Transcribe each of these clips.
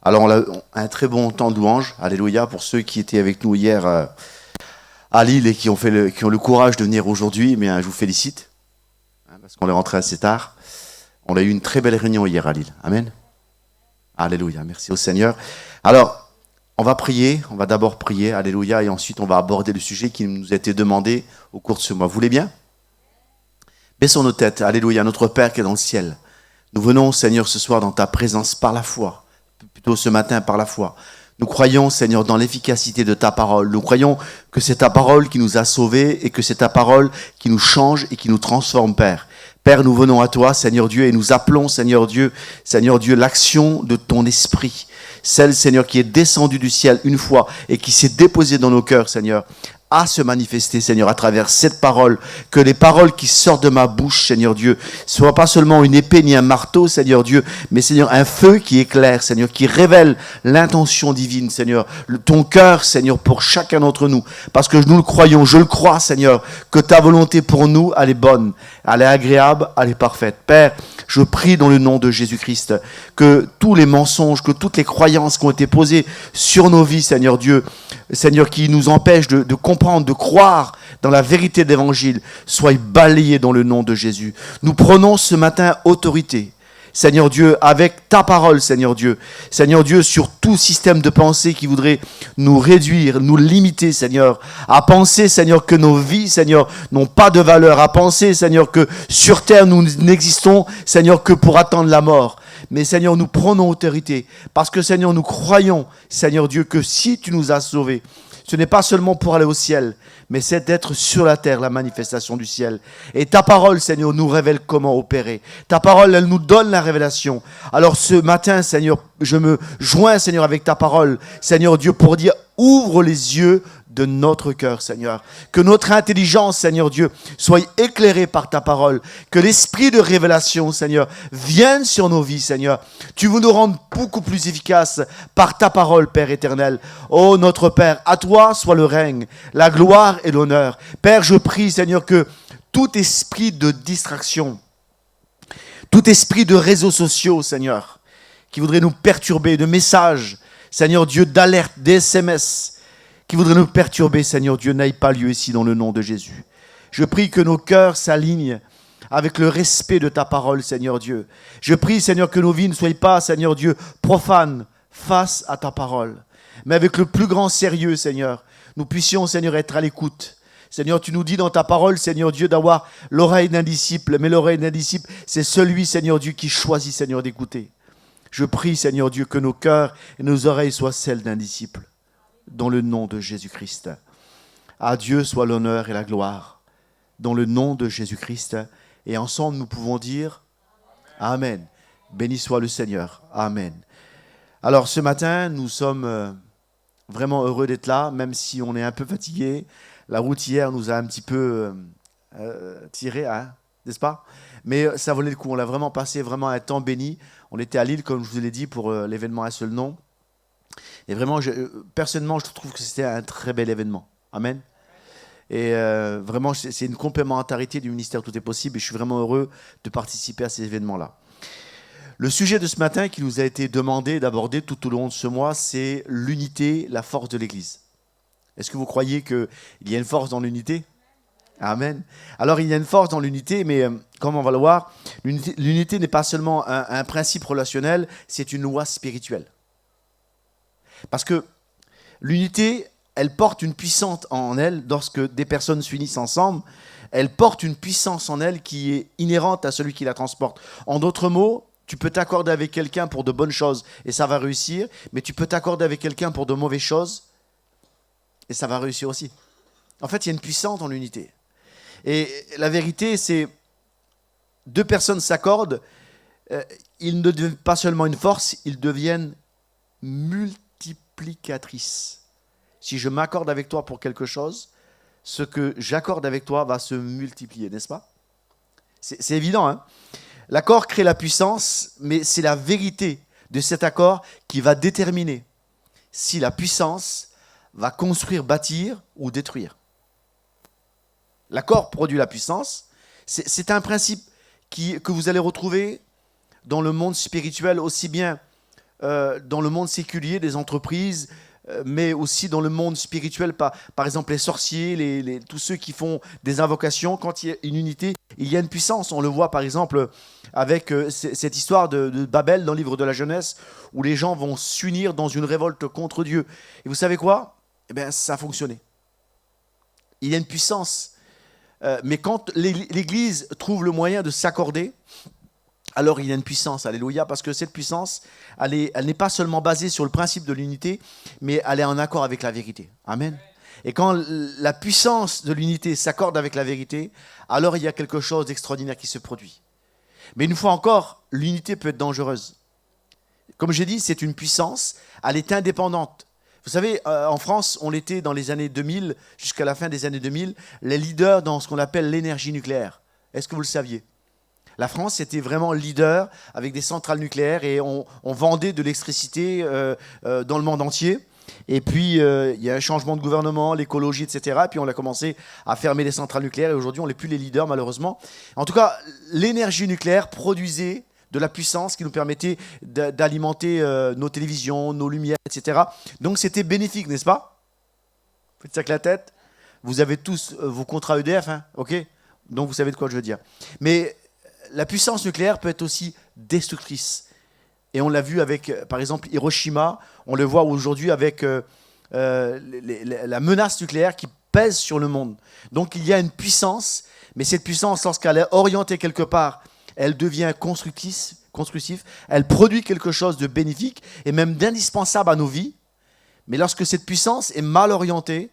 Alors, on a un très bon temps de louange. Alléluia. Pour ceux qui étaient avec nous hier à Lille et qui ont le courage de venir aujourd'hui, je vous félicite. Parce qu'on est rentré assez tard. On a eu une très belle réunion hier à Lille. Amen. Alléluia. Merci au Seigneur. Alors, on va prier. On va d'abord prier. Alléluia. Et ensuite, on va aborder le sujet qui nous a été demandé au cours de ce mois. Vous voulez bien? Baissons nos têtes. Alléluia. Notre Père qui est dans le ciel. Nous venons, Seigneur, ce soir dans ta présence par la foi. Plutôt ce matin par la foi. Nous croyons, Seigneur, dans l'efficacité de ta parole. Nous croyons que c'est ta parole qui nous a sauvés et que c'est ta parole qui nous change et qui nous transforme, Père. Père, nous venons à toi, Seigneur Dieu, et nous appelons, Seigneur Dieu, l'action de ton esprit. Celle, Seigneur, qui est descendue du ciel une fois et qui s'est déposée dans nos cœurs, Seigneur, à se manifester, Seigneur, à travers cette parole, que les paroles qui sortent de ma bouche, Seigneur Dieu, soient pas seulement une épée ni un marteau, Seigneur Dieu, mais Seigneur, un feu qui éclaire, Seigneur, qui révèle l'intention divine, Seigneur, ton cœur, Seigneur, pour chacun d'entre nous, parce que nous le croyons, je le crois, Seigneur, que ta volonté pour nous, elle est bonne, elle est agréable, elle est parfaite. Père, je prie dans le nom de Jésus-Christ que tous les mensonges, que toutes les croyances qui ont été posées sur nos vies, Seigneur Dieu, Seigneur, qui nous empêchent de comprendre, de croire dans la vérité de l'Évangile, soient balayés dans le nom de Jésus. Nous prenons ce matin autorité, Seigneur Dieu, avec ta parole, Seigneur Dieu, sur tout système de pensée qui voudrait nous réduire, nous limiter, Seigneur, à penser, Seigneur, que nos vies, Seigneur, n'ont pas de valeur, à penser, Seigneur, que sur terre, nous n'existons, Seigneur, que pour attendre la mort. Mais Seigneur, nous prenons autorité, parce que Seigneur, nous croyons, Seigneur Dieu, que si tu nous as sauvés, ce n'est pas seulement pour aller au ciel, mais c'est d'être sur la terre, la manifestation du ciel. Et ta parole, Seigneur, nous révèle comment opérer. Ta parole, elle nous donne la révélation. Alors ce matin, Seigneur, je me joins, Seigneur, avec ta parole, Seigneur Dieu, pour dire, ouvre les yeux de notre cœur, Seigneur. Que notre intelligence, Seigneur Dieu, soit éclairée par ta parole. Que l'esprit de révélation, Seigneur, vienne sur nos vies, Seigneur. Tu veux nous rendre beaucoup plus efficaces par ta parole, Père éternel. Oh, notre Père, à toi soit le règne, la gloire et l'honneur. Père, je prie, Seigneur, que tout esprit de distraction, tout esprit de réseaux sociaux, Seigneur, qui voudrait nous perturber, de messages, Seigneur Dieu, d'alerte, d'SMS, qui voudrait nous perturber, Seigneur Dieu, n'aille pas lieu ici dans le nom de Jésus. Je prie que nos cœurs s'alignent avec le respect de ta parole, Seigneur Dieu. Je prie, Seigneur, que nos vies ne soient pas, Seigneur Dieu, profanes face à ta parole, mais avec le plus grand sérieux, Seigneur, nous puissions, Seigneur, être à l'écoute. Seigneur, tu nous dis dans ta parole, Seigneur Dieu, d'avoir l'oreille d'un disciple, mais l'oreille d'un disciple, c'est celui, Seigneur Dieu, qui choisit, Seigneur, d'écouter. Je prie, Seigneur Dieu, que nos cœurs et nos oreilles soient celles d'un disciple. Dans le nom de Jésus-Christ. À Dieu soit l'honneur et la gloire. Dans le nom de Jésus-Christ. Et ensemble, nous pouvons dire Amen. Béni soit le Seigneur. Amen. Alors, ce matin, nous sommes vraiment heureux d'être là, même si on est un peu fatigué. La route hier nous a un petit peu tiré, hein, n'est-ce pas? Mais ça valait le coup. On l'a vraiment passé vraiment un temps béni. On était à Lille, comme je vous l'ai dit, pour l'événement Un seul nom. Et vraiment, personnellement, je trouve que c'était un très bel événement. Amen. Et vraiment, c'est une complémentarité du ministère Tout est possible. Et je suis vraiment heureux de participer à ces événements-là. Le sujet de ce matin qui nous a été demandé d'aborder tout au long de ce mois, c'est l'unité, la force de l'Église. Est-ce que vous croyez qu'il y a une force dans l'unité? Amen. Alors, il y a une force dans l'unité, mais comme on va le voir, l'unité n'est pas seulement un principe relationnel, c'est une loi spirituelle. Parce que l'unité, elle porte une puissance en elle, lorsque des personnes s'unissent ensemble, elle porte une puissance en elle qui est inhérente à celui qui la transporte. En d'autres mots, tu peux t'accorder avec quelqu'un pour de bonnes choses et ça va réussir, mais tu peux t'accorder avec quelqu'un pour de mauvaises choses et ça va réussir aussi. En fait, il y a une puissance dans l'unité. Et la vérité, c'est deux personnes s'accordent, ils ne deviennent pas seulement une force, ils deviennent multiplicatrices. Si je m'accorde avec toi pour quelque chose, ce que j'accorde avec toi va se multiplier, n'est-ce pas? C'est évident, hein? L'accord crée la puissance, mais c'est la vérité de cet accord qui va déterminer si la puissance va construire, bâtir ou détruire. L'accord produit la puissance. C'est un principe que vous allez retrouver dans le monde spirituel aussi bien dans le monde séculier des entreprises, mais aussi dans le monde spirituel, par exemple les sorciers, tous ceux qui font des invocations. Quand il y a une unité, il y a une puissance. On le voit par exemple avec cette histoire de Babel dans le livre de la Genèse, où les gens vont s'unir dans une révolte contre Dieu. Et vous savez quoi? Eh bien, ça a fonctionné. Il y a une puissance. Mais quand l'Église trouve le moyen de s'accorder, alors il y a une puissance, alléluia, parce que cette puissance, elle n'est pas seulement basée sur le principe de l'unité, mais elle est en accord avec la vérité. Amen. Et quand la puissance de l'unité s'accorde avec la vérité, alors il y a quelque chose d'extraordinaire qui se produit. Mais une fois encore, l'unité peut être dangereuse. Comme j'ai dit, c'est une puissance, elle est indépendante. Vous savez, en France, on l'était dans les années 2000, jusqu'à la fin des années 2000, les leaders dans ce qu'on appelle l'énergie nucléaire. Est-ce que vous le saviez ? La France était vraiment leader avec des centrales nucléaires et on vendait de l'électricité dans le monde entier. Et puis, il y a un changement de gouvernement, l'écologie, etc. Et puis, on a commencé à fermer les centrales nucléaires et aujourd'hui, on n'est plus les leaders, malheureusement. En tout cas, l'énergie nucléaire produisait de la puissance qui nous permettait d'alimenter nos télévisions, nos lumières, etc. Donc, c'était bénéfique, n'est-ce pas ? Faites ça avec la tête. Vous avez tous vos contrats EDF, hein, ok ? Donc, vous savez de quoi je veux dire. Mais la puissance nucléaire peut être aussi destructrice. Et on l'a vu avec, par exemple, Hiroshima. On le voit aujourd'hui avec la menace nucléaire qui pèse sur le monde. Donc il y a une puissance, mais cette puissance, lorsqu'elle est orientée quelque part, elle devient constructive, elle produit quelque chose de bénéfique et même d'indispensable à nos vies. Mais lorsque cette puissance est mal orientée,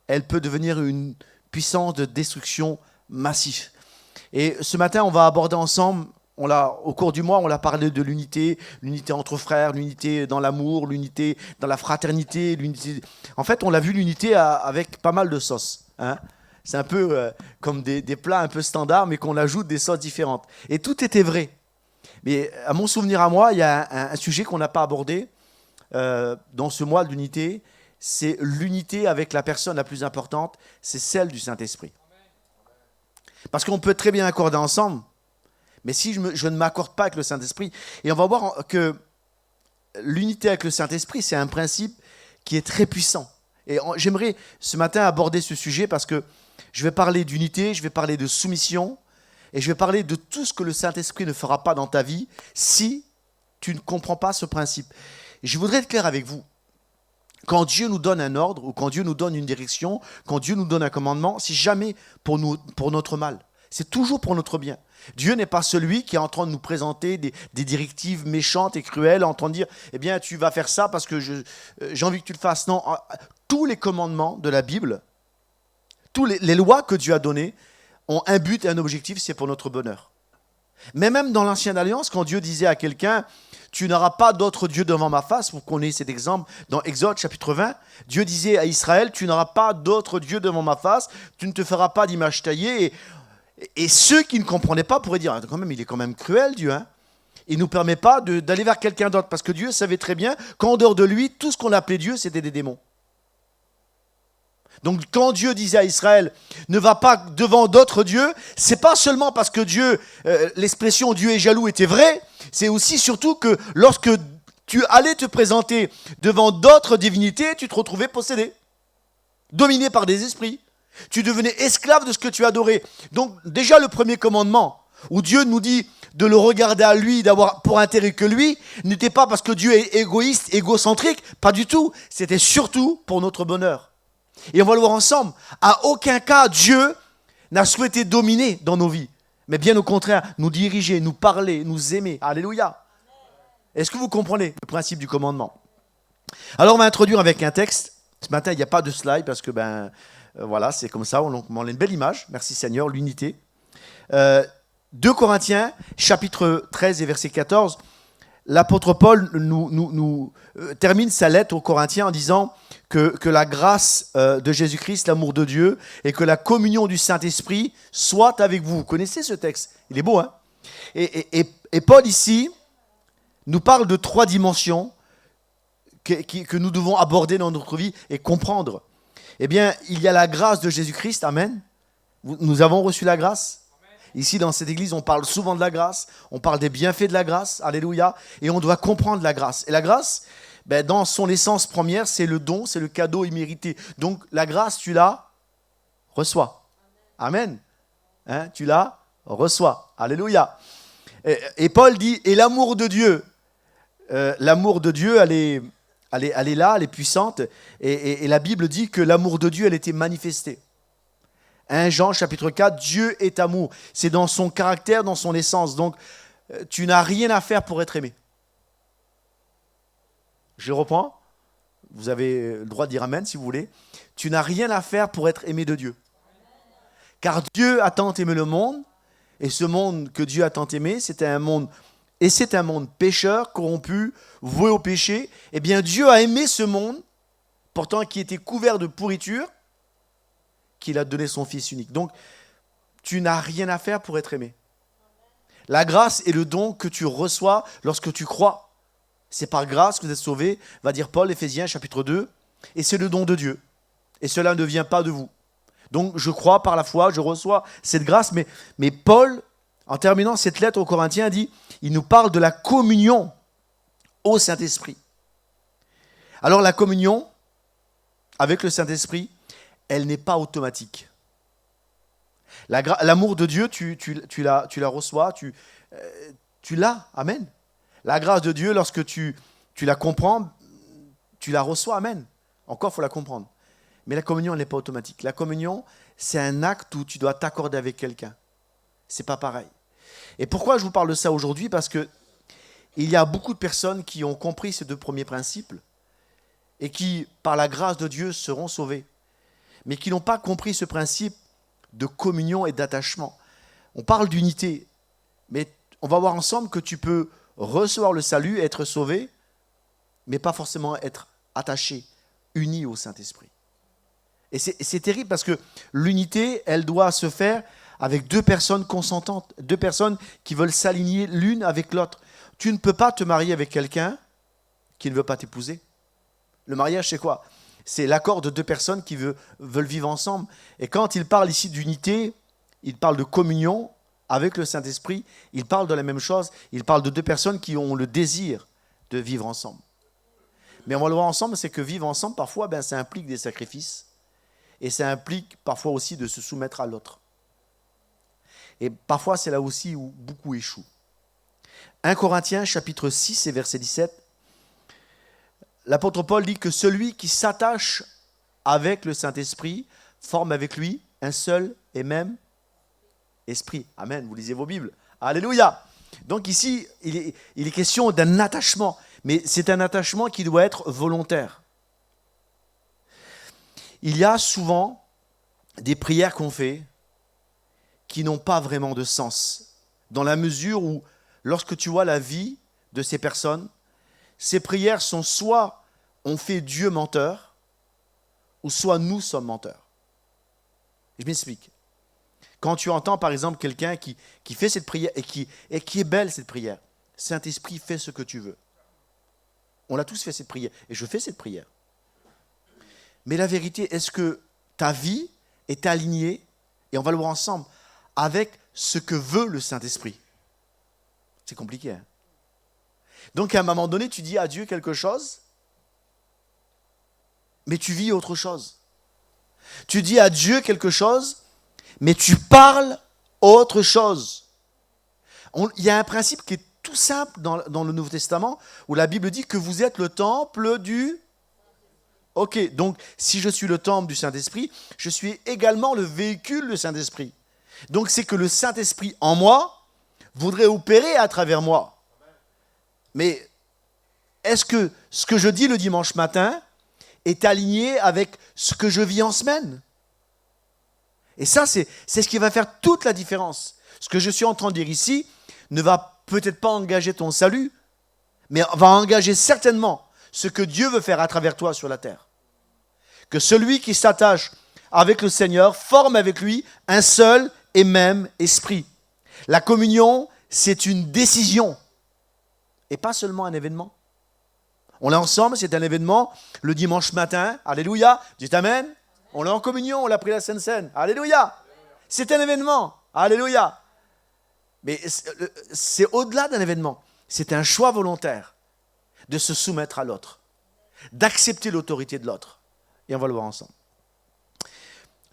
elle peut devenir une puissance de destruction massive. Et ce matin, on va aborder ensemble, au cours du mois, on a parlé de l'unité entre frères, l'unité dans l'amour, l'unité dans la fraternité. En fait, on l'a vu l'unité avec pas mal de sauces. Hein. C'est un peu comme des plats un peu standards, mais qu'on ajoute des sauces différentes. Et tout était vrai. Mais à mon souvenir à moi, il y a un sujet qu'on n'a pas abordé dans ce mois de l'unité. C'est l'unité avec la personne la plus importante, c'est celle du Saint-Esprit. Parce qu'on peut très bien accorder ensemble, mais si je ne m'accorde pas avec le Saint-Esprit, et on va voir que l'unité avec le Saint-Esprit, c'est un principe qui est très puissant. Et j'aimerais ce matin aborder ce sujet parce que je vais parler d'unité, je vais parler de soumission, et je vais parler de tout ce que le Saint-Esprit ne fera pas dans ta vie si tu ne comprends pas ce principe. Et je voudrais être clair avec vous. Quand Dieu nous donne un ordre, ou quand Dieu nous donne une direction, quand Dieu nous donne un commandement, c'est jamais pour notre mal. C'est toujours pour notre bien. Dieu n'est pas celui qui est en train de nous présenter des directives méchantes et cruelles, en train de dire, eh bien, tu vas faire ça parce que j'ai envie que tu le fasses. Non, tous les commandements de la Bible, tous les lois que Dieu a données, ont un but et un objectif, c'est pour notre bonheur. Mais même dans l'Ancienne Alliance, quand Dieu disait à quelqu'un, tu n'auras pas d'autre Dieu devant ma face, vous connaissez cet exemple dans Exode chapitre 20, Dieu disait à Israël, tu n'auras pas d'autre Dieu devant ma face, tu ne te feras pas d'image taillée. Et ceux qui ne comprenaient pas pourraient dire, quand même, il est quand même cruel Dieu, hein. Il ne nous permet pas d'aller vers quelqu'un d'autre, parce que Dieu savait très bien qu'en dehors de lui, tout ce qu'on appelait Dieu, c'était des démons. Donc quand Dieu disait à Israël, ne va pas devant d'autres dieux, c'est pas seulement parce que Dieu, l'expression Dieu est jaloux était vraie, c'est aussi surtout que lorsque tu allais te présenter devant d'autres divinités, tu te retrouvais possédé, dominé par des esprits. Tu devenais esclave de ce que tu adorais. Donc déjà le premier commandement, où Dieu nous dit de le regarder à lui, d'avoir pour intérêt que lui, n'était pas parce que Dieu est égoïste, égocentrique, pas du tout. C'était surtout pour notre bonheur. Et on va le voir ensemble. À aucun cas, Dieu n'a souhaité dominer dans nos vies. Mais bien au contraire, nous diriger, nous parler, nous aimer. Alléluia. Est-ce que vous comprenez le principe du commandement ? Alors on va introduire avec un texte. Ce matin, il n'y a pas de slide parce que, voilà, c'est comme ça. On a une belle image. Merci Seigneur, l'unité. 2 Corinthiens, chapitre 13 et verset 14. L'apôtre Paul nous termine sa lettre aux Corinthiens en disant que la grâce de Jésus-Christ, l'amour de Dieu et que la communion du Saint-Esprit soit avec vous. Vous connaissez ce texte ? Il est beau, hein ? Et Paul ici nous parle de 3 dimensions que nous devons aborder dans notre vie et comprendre. Eh bien, il y a la grâce de Jésus-Christ, amen. Nous avons reçu la grâce. Ici, dans cette église, on parle souvent de la grâce, on parle des bienfaits de la grâce, alléluia, et on doit comprendre la grâce. Et la grâce, dans son essence première, c'est le don, c'est le cadeau immérité. Donc, la grâce, tu la reçois. Amen. Tu la reçois. Alléluia. Et Paul dit, et l'amour de Dieu, elle est là, elle est puissante, et la Bible dit que l'amour de Dieu, elle était manifestée. 1 Jean chapitre 4, Dieu est amour. C'est dans son caractère, dans son essence. Donc, tu n'as rien à faire pour être aimé. Je reprends. Vous avez le droit de dire amen si vous voulez. Tu n'as rien à faire pour être aimé de Dieu. Car Dieu a tant aimé le monde, et ce monde que Dieu a tant aimé, c'est un monde pécheur, corrompu, voué au péché. Eh bien, Dieu a aimé ce monde, pourtant qui était couvert de pourriture, qu'il a donné son Fils unique. Donc, tu n'as rien à faire pour être aimé. La grâce est le don que tu reçois lorsque tu crois. C'est par grâce que vous êtes sauvés, va dire Paul, Éphésiens chapitre 2, et c'est le don de Dieu. Et cela ne vient pas de vous. Donc, je crois par la foi, je reçois cette grâce, mais Paul, en terminant cette lettre aux Corinthiens, dit, il nous parle de la communion au Saint-Esprit. Alors, la communion avec le Saint-Esprit, elle n'est pas automatique. L'amour de Dieu, tu la reçois, tu l'as, amen. La grâce de Dieu, lorsque tu la comprends, tu la reçois, amen. Encore, il faut la comprendre. Mais la communion, elle n'est pas automatique. La communion, c'est un acte où tu dois t'accorder avec quelqu'un. C'est pas pareil. Et pourquoi je vous parle de ça aujourd'hui? Parce que il y a beaucoup de personnes qui ont compris ces deux premiers principes et qui, par la grâce de Dieu, seront sauvées, mais qui n'ont pas compris ce principe de communion et d'attachement. On parle d'unité, mais on va voir ensemble que tu peux recevoir le salut, être sauvé, mais pas forcément être attaché, uni au Saint-Esprit. Et c'est terrible parce que l'unité, elle doit se faire avec deux personnes consentantes, deux personnes qui veulent s'aligner l'une avec l'autre. Tu ne peux pas te marier avec quelqu'un qui ne veut pas t'épouser. Le mariage, c'est quoi? C'est l'accord de deux personnes qui veulent vivre ensemble. Et quand il parle ici d'unité, il parle de communion avec le Saint-Esprit, il parle de la même chose, il parle de deux personnes qui ont le désir de vivre ensemble. Mais on va le voir ensemble, c'est que vivre ensemble, parfois, ça implique des sacrifices. Et ça implique parfois aussi de se soumettre à l'autre. Et parfois, c'est là aussi où beaucoup échouent. 1 Corinthiens, chapitre 6 et verset 17, l'apôtre Paul dit que celui qui s'attache avec le Saint-Esprit forme avec lui un seul et même esprit. Amen, vous lisez vos Bibles. Alléluia. Donc ici, il est question d'un attachement, mais c'est un attachement qui doit être volontaire. Il y a souvent des prières qu'on fait qui n'ont pas vraiment de sens, dans la mesure où, lorsque tu vois la vie de ces personnes, ces prières sont soit on fait Dieu menteur, ou soit nous sommes menteurs. Je m'explique. Quand tu entends par exemple quelqu'un qui fait cette prière et qui est belle cette prière, Saint-Esprit, fais ce que tu veux. On a tous fait cette prière, et je fais cette prière. Mais la vérité, est-ce que ta vie est alignée, et on va le voir ensemble, avec ce que veut le Saint-Esprit? C'est compliqué. Hein? Donc à un moment donné, tu dis à Dieu quelque chose, mais tu vis autre chose. Tu dis à Dieu quelque chose, mais tu parles autre chose. Il y a un principe qui est tout simple dans le Nouveau Testament, où la Bible dit que vous êtes le temple du... Ok, donc si je suis le temple du Saint-Esprit, je suis également le véhicule du Saint-Esprit. Donc c'est que le Saint-Esprit en moi voudrait opérer à travers moi. Mais est-ce que ce que je dis le dimanche matin est aligné avec ce que je vis en semaine? Et ça, c'est ce qui va faire toute la différence. Ce que je suis en train de dire ici ne va peut-être pas engager ton salut, mais va engager certainement ce que Dieu veut faire à travers toi sur la terre. Que celui qui s'attache avec le Seigneur forme avec lui un seul et même esprit. La communion, c'est une décision et pas seulement un événement. On est ensemble, c'est un événement le dimanche matin. Alléluia, dites Amen. On est en communion, on a pris la Sainte Seine. Alléluia. C'est un événement. Alléluia. Mais c'est au-delà d'un événement. C'est un choix volontaire de se soumettre à l'autre, d'accepter l'autorité de l'autre. Et on va le voir ensemble.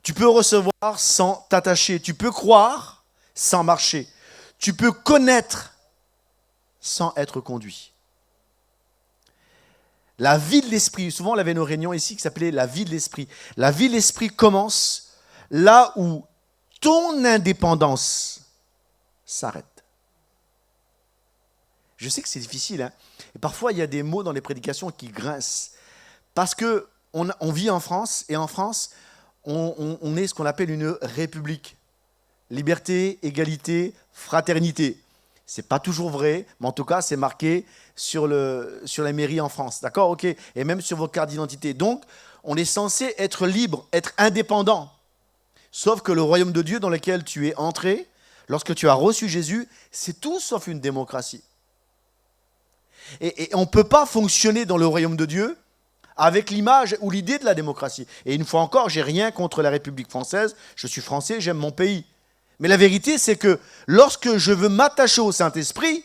Tu peux recevoir sans t'attacher. Tu peux croire sans marcher. Tu peux connaître sans être conduit. La vie de l'esprit, souvent on avait nos réunions ici qui s'appelait la vie de l'esprit. La vie de l'esprit commence là où ton indépendance s'arrête. Je sais que c'est difficile, hein? Et parfois il y a des mots dans les prédications qui grincent. Parce qu'on vit en France, et en France, on est ce qu'on appelle une république. Liberté, égalité, fraternité. Ce n'est pas toujours vrai, mais en tout cas, c'est marqué sur la mairie en France. D'accord? Ok. Et même sur vos cartes d'identité. Donc, on est censé être libre, être indépendant. Sauf que le royaume de Dieu dans lequel tu es entré, lorsque tu as reçu Jésus, c'est tout sauf une démocratie. Et on ne peut pas fonctionner dans le royaume de Dieu avec l'image ou l'idée de la démocratie. Et une fois encore, j'ai rien contre la République française. Je suis français, j'aime mon pays. Mais la vérité, c'est que lorsque je veux m'attacher au Saint-Esprit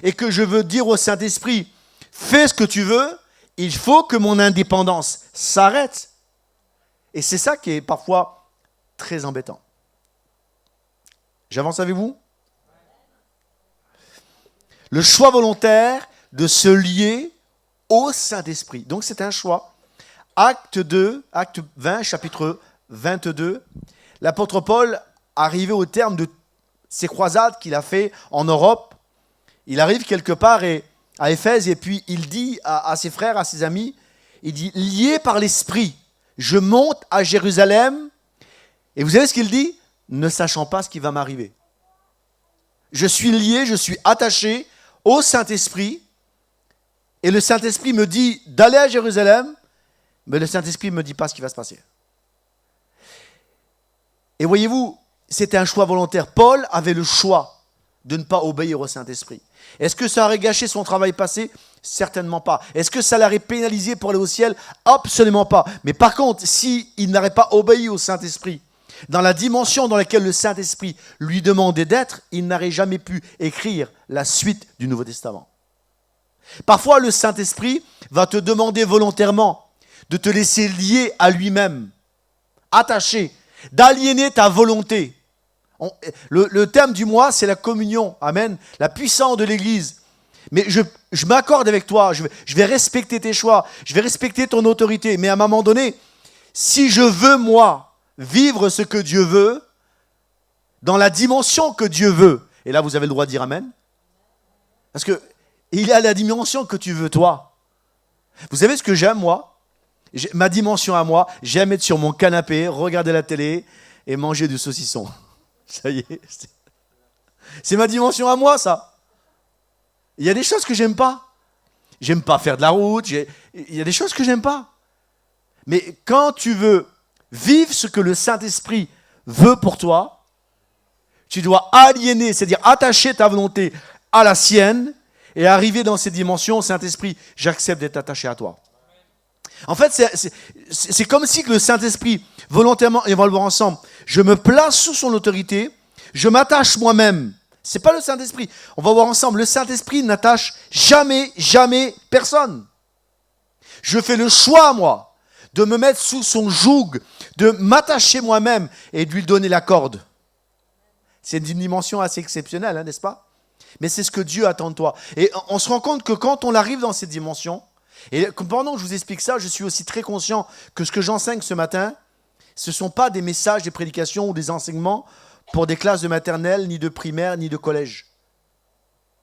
et que je veux dire au Saint-Esprit, fais ce que tu veux, il faut que mon indépendance s'arrête. Et c'est ça qui est parfois très embêtant. J'avance avec vous? Le choix volontaire de se lier au Saint-Esprit. Donc c'est un choix. Acte 20, chapitre 22, l'apôtre Paul, arrivé au terme de ces croisades qu'il a fait en Europe, il arrive quelque part à Éphèse et puis il dit à ses frères, à ses amis, il dit, lié par l'Esprit, je monte à Jérusalem. Et vous savez ce qu'il dit? Ne sachant pas ce qui va m'arriver. Je suis lié, je suis attaché au Saint-Esprit. Et le Saint-Esprit me dit d'aller à Jérusalem, mais le Saint-Esprit ne me dit pas ce qui va se passer. Et voyez-vous, c'était un choix volontaire. Paul avait le choix de ne pas obéir au Saint-Esprit. Est-ce que ça aurait gâché son travail passé? Certainement pas. Est-ce que ça l'aurait pénalisé pour aller au ciel? Absolument pas. Mais par contre, s'il n'aurait pas obéi au Saint-Esprit, dans la dimension dans laquelle le Saint-Esprit lui demandait d'être, il n'aurait jamais pu écrire la suite du Nouveau Testament. Parfois, le Saint-Esprit va te demander volontairement de te laisser lier à lui-même, attaché, d'aliéner ta volonté. Le thème du mois, c'est la communion. Amen. La puissance de l'Église. Mais je m'accorde avec toi. Je vais respecter tes choix. Je vais respecter ton autorité. Mais à un moment donné, si je veux, moi, vivre ce que Dieu veut, dans la dimension que Dieu veut, et là, vous avez le droit de dire Amen. Parce que il y a la dimension que tu veux, toi. Vous savez ce que j'aime, moi? Ma dimension à moi, j'aime être sur mon canapé, regarder la télé et manger du saucisson. Ça y est. C'est ma dimension à moi, ça. Il y a des choses que j'aime pas. J'aime pas faire de la route. Il y a des choses que j'aime pas. Mais quand tu veux vivre ce que le Saint-Esprit veut pour toi, tu dois aliéner, c'est-à-dire attacher ta volonté à la sienne et arriver dans ces dimensions, Saint-Esprit, j'accepte d'être attaché à toi. En fait, c'est comme si le Saint-Esprit, volontairement, et on va le voir ensemble, je me place sous son autorité, je m'attache moi-même. Ce n'est pas le Saint-Esprit. On va voir ensemble, le Saint-Esprit n'attache jamais, jamais personne. Je fais le choix, moi, de me mettre sous son joug, de m'attacher moi-même et de lui donner la corde. C'est une dimension assez exceptionnelle, hein, n'est-ce pas? Mais c'est ce que Dieu attend de toi. Et on se rend compte que quand on arrive dans cette dimension, et pendant que je vous explique ça, je suis aussi très conscient que ce que j'enseigne ce matin, ce ne sont pas des messages, des prédications ou des enseignements pour des classes de maternelle, ni de primaire, ni de collège.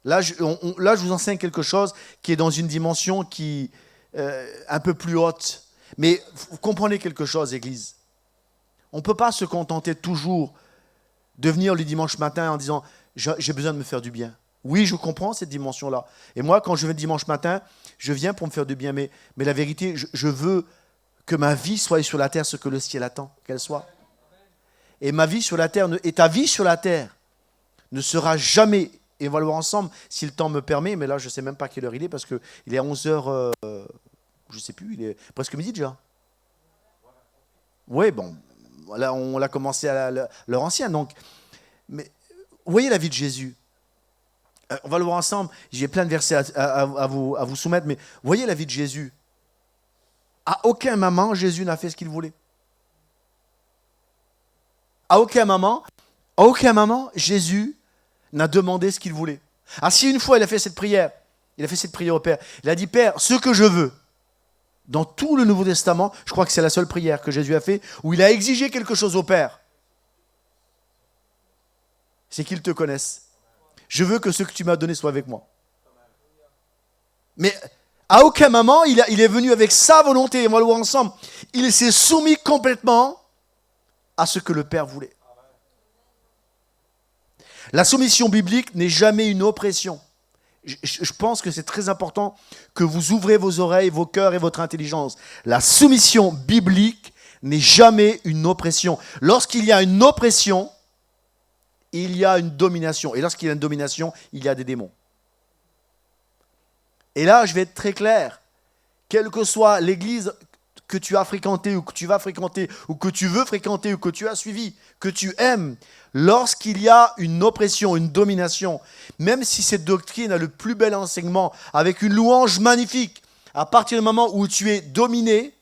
Là, je vous enseigne quelque chose qui est dans une dimension qui un peu plus haute. Mais vous comprenez quelque chose, Église. On ne peut pas se contenter toujours de venir le dimanche matin en disant « j'ai besoin de me faire du bien ». Oui, je comprends cette dimension-là. Et moi, quand je viens dimanche matin, je viens pour me faire du bien. Mais la vérité, je veux que ma vie soit sur la terre ce que le ciel attend qu'elle soit. Et ma vie sur la terre, et ta vie sur la terre ne sera jamais, et on va le voir ensemble, si le temps me permet, mais là, je ne sais même pas quelle heure il est, parce qu'il est à 11h, je ne sais plus, il est presque midi déjà. Oui, bon, là, on l'a commencé à l'heure ancienne. Donc, mais Vous voyez la vie de Jésus. On va le voir ensemble. J'ai plein de versets à vous soumettre, mais voyez la vie de Jésus. À aucun moment, Jésus n'a fait ce qu'il voulait. À aucun moment, Jésus n'a demandé ce qu'il voulait. Ah, si une fois il a fait cette prière au Père, il a dit, Père, ce que je veux, dans tout le Nouveau Testament, je crois que c'est la seule prière que Jésus a fait, où il a exigé quelque chose au Père, c'est qu'il te connaisse. Je veux que ce que tu m'as donné soit avec moi. Mais à aucun moment, il est venu avec sa volonté, on va le voir ensemble. Il s'est soumis complètement à ce que le Père voulait. La soumission biblique n'est jamais une oppression. Je pense que c'est très important que vous ouvrez vos oreilles, vos cœurs et votre intelligence. La soumission biblique n'est jamais une oppression. Lorsqu'il y a une oppression, il y a une domination. Et lorsqu'il y a une domination, il y a des démons. Et là, je vais être très clair. Quelle que soit l'église que tu as fréquentée ou que tu vas fréquenter ou que tu veux fréquenter ou que tu as suivi, que tu aimes, lorsqu'il y a une oppression, une domination, même si cette doctrine a le plus bel enseignement, avec une louange magnifique, à partir du moment où tu es dominé,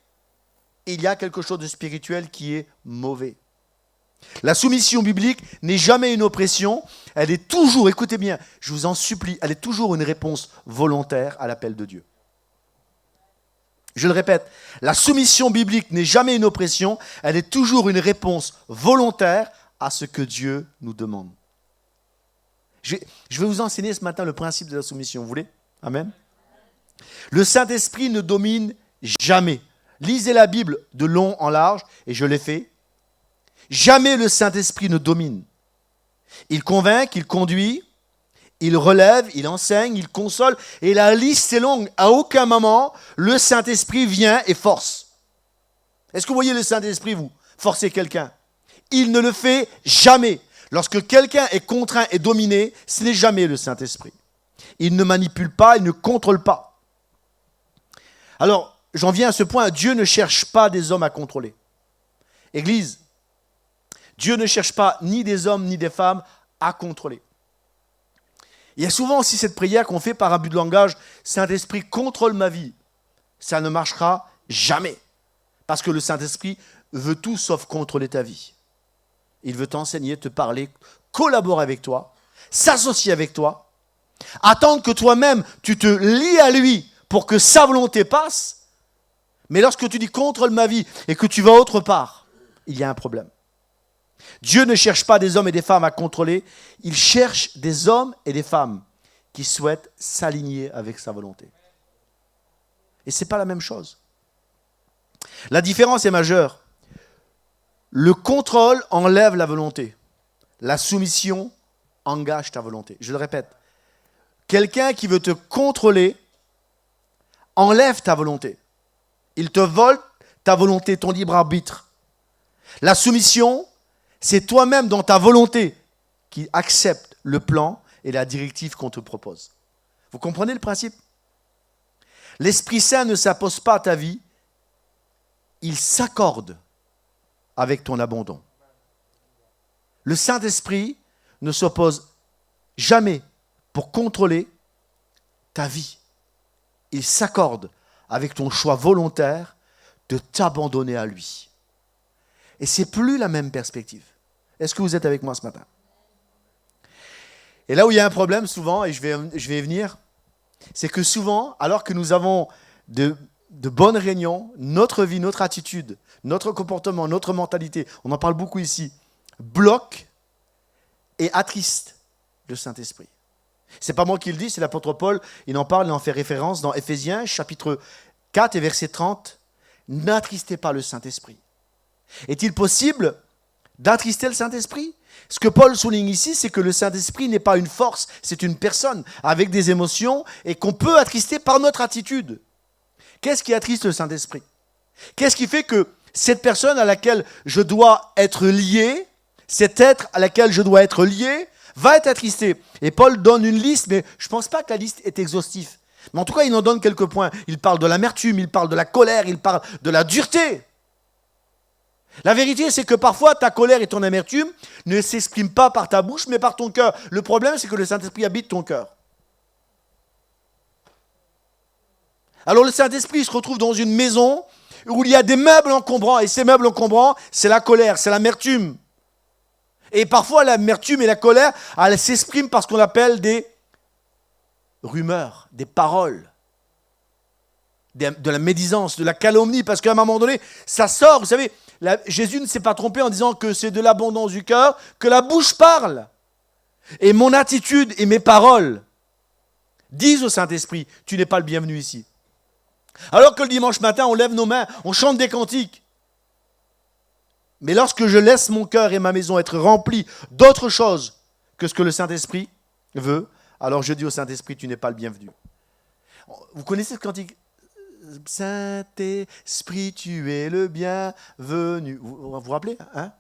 il y a quelque chose de spirituel qui est mauvais. La soumission biblique n'est jamais une oppression, elle est toujours, écoutez bien, je vous en supplie, elle est toujours une réponse volontaire à l'appel de Dieu. Je le répète, la soumission biblique n'est jamais une oppression, elle est toujours une réponse volontaire à ce que Dieu nous demande. Je vais vous enseigner ce matin le principe de la soumission, vous voulez ? Amen. Le Saint-Esprit ne domine jamais. Lisez la Bible de long en large, et je l'ai fait. Jamais le Saint-Esprit ne domine. Il convainc, il conduit, il relève, il enseigne, il console, et la liste est longue. À aucun moment, le Saint-Esprit vient et force. Est-ce que vous voyez le Saint-Esprit, vous, forcer quelqu'un ? Il ne le fait jamais. Lorsque quelqu'un est contraint et dominé, ce n'est jamais le Saint-Esprit. Il ne manipule pas, il ne contrôle pas. Alors, j'en viens à ce point, Dieu ne cherche pas des hommes à contrôler. Église, Dieu ne cherche pas ni des hommes ni des femmes à contrôler. Il y a souvent aussi cette prière qu'on fait par abus de langage, Saint-Esprit, contrôle ma vie. Ça ne marchera jamais. Parce que le Saint-Esprit veut tout sauf contrôler ta vie. Il veut t'enseigner, te parler, collaborer avec toi, s'associer avec toi, attendre que toi-même tu te lies à lui pour que sa volonté passe. Mais lorsque tu dis contrôle ma vie et que tu vas autre part, il y a un problème. Dieu ne cherche pas des hommes et des femmes à contrôler, il cherche des hommes et des femmes qui souhaitent s'aligner avec sa volonté. Et ce n'est pas la même chose. La différence est majeure. Le contrôle enlève la volonté. La soumission engage ta volonté. Je le répète. Quelqu'un qui veut te contrôler enlève ta volonté. Il te vole ta volonté, ton libre arbitre. La soumission, c'est toi-même dans ta volonté qui accepte le plan et la directive qu'on te propose. Vous comprenez le principe ? L'Esprit Saint ne s'impose pas à ta vie, il s'accorde avec ton abandon. Le Saint-Esprit ne s'oppose jamais pour contrôler ta vie. Il s'accorde avec ton choix volontaire de t'abandonner à lui. Et ce n'est plus la même perspective. Est-ce que vous êtes avec moi ce matin ? Et là où il y a un problème souvent, et je vais y venir, c'est que souvent, alors que nous avons de bonnes réunions, notre vie, notre attitude, notre comportement, notre mentalité, on en parle beaucoup ici, bloque et attriste le Saint-Esprit. Ce n'est pas moi qui le dis, c'est l'apôtre Paul, il en parle, il en fait référence dans Éphésiens, chapitre 4 et verset 30. N'attristez pas le Saint-Esprit. Est-il possible d'attrister le Saint-Esprit ? Ce que Paul souligne ici, c'est que le Saint-Esprit n'est pas une force, c'est une personne avec des émotions et qu'on peut attrister par notre attitude. Qu'est-ce qui attriste le Saint-Esprit ? Qu'est-ce qui fait que cette personne à laquelle je dois être lié, cet être à laquelle je dois être lié, va être attristé ? Et Paul donne une liste, mais je ne pense pas que la liste est exhaustive. Mais en tout cas, il en donne quelques points. Il parle de l'amertume, il parle de la colère, il parle de la dureté. La vérité, c'est que parfois, ta colère et ton amertume ne s'expriment pas par ta bouche, mais par ton cœur. Le problème, c'est que le Saint-Esprit habite ton cœur. Alors le Saint-Esprit se retrouve dans une maison où il y a des meubles encombrants. Et ces meubles encombrants, c'est la colère, c'est l'amertume. Et parfois, l'amertume et la colère, elles s'expriment par ce qu'on appelle des rumeurs, des paroles, de la médisance, de la calomnie. Parce qu'à un moment donné, ça sort. Vous savez, Jésus ne s'est pas trompé en disant que c'est de l'abondance du cœur que la bouche parle. Et mon attitude et mes paroles disent au Saint-Esprit, tu n'es pas le bienvenu ici. Alors que le dimanche matin, on lève nos mains, on chante des cantiques. Mais lorsque je laisse mon cœur et ma maison être remplis d'autre chose que ce que le Saint-Esprit veut, alors je dis au Saint-Esprit, tu n'es pas le bienvenu. Vous connaissez ce cantique ? Saint-Esprit, tu es le bienvenu. Vous vous rappelez, hein ?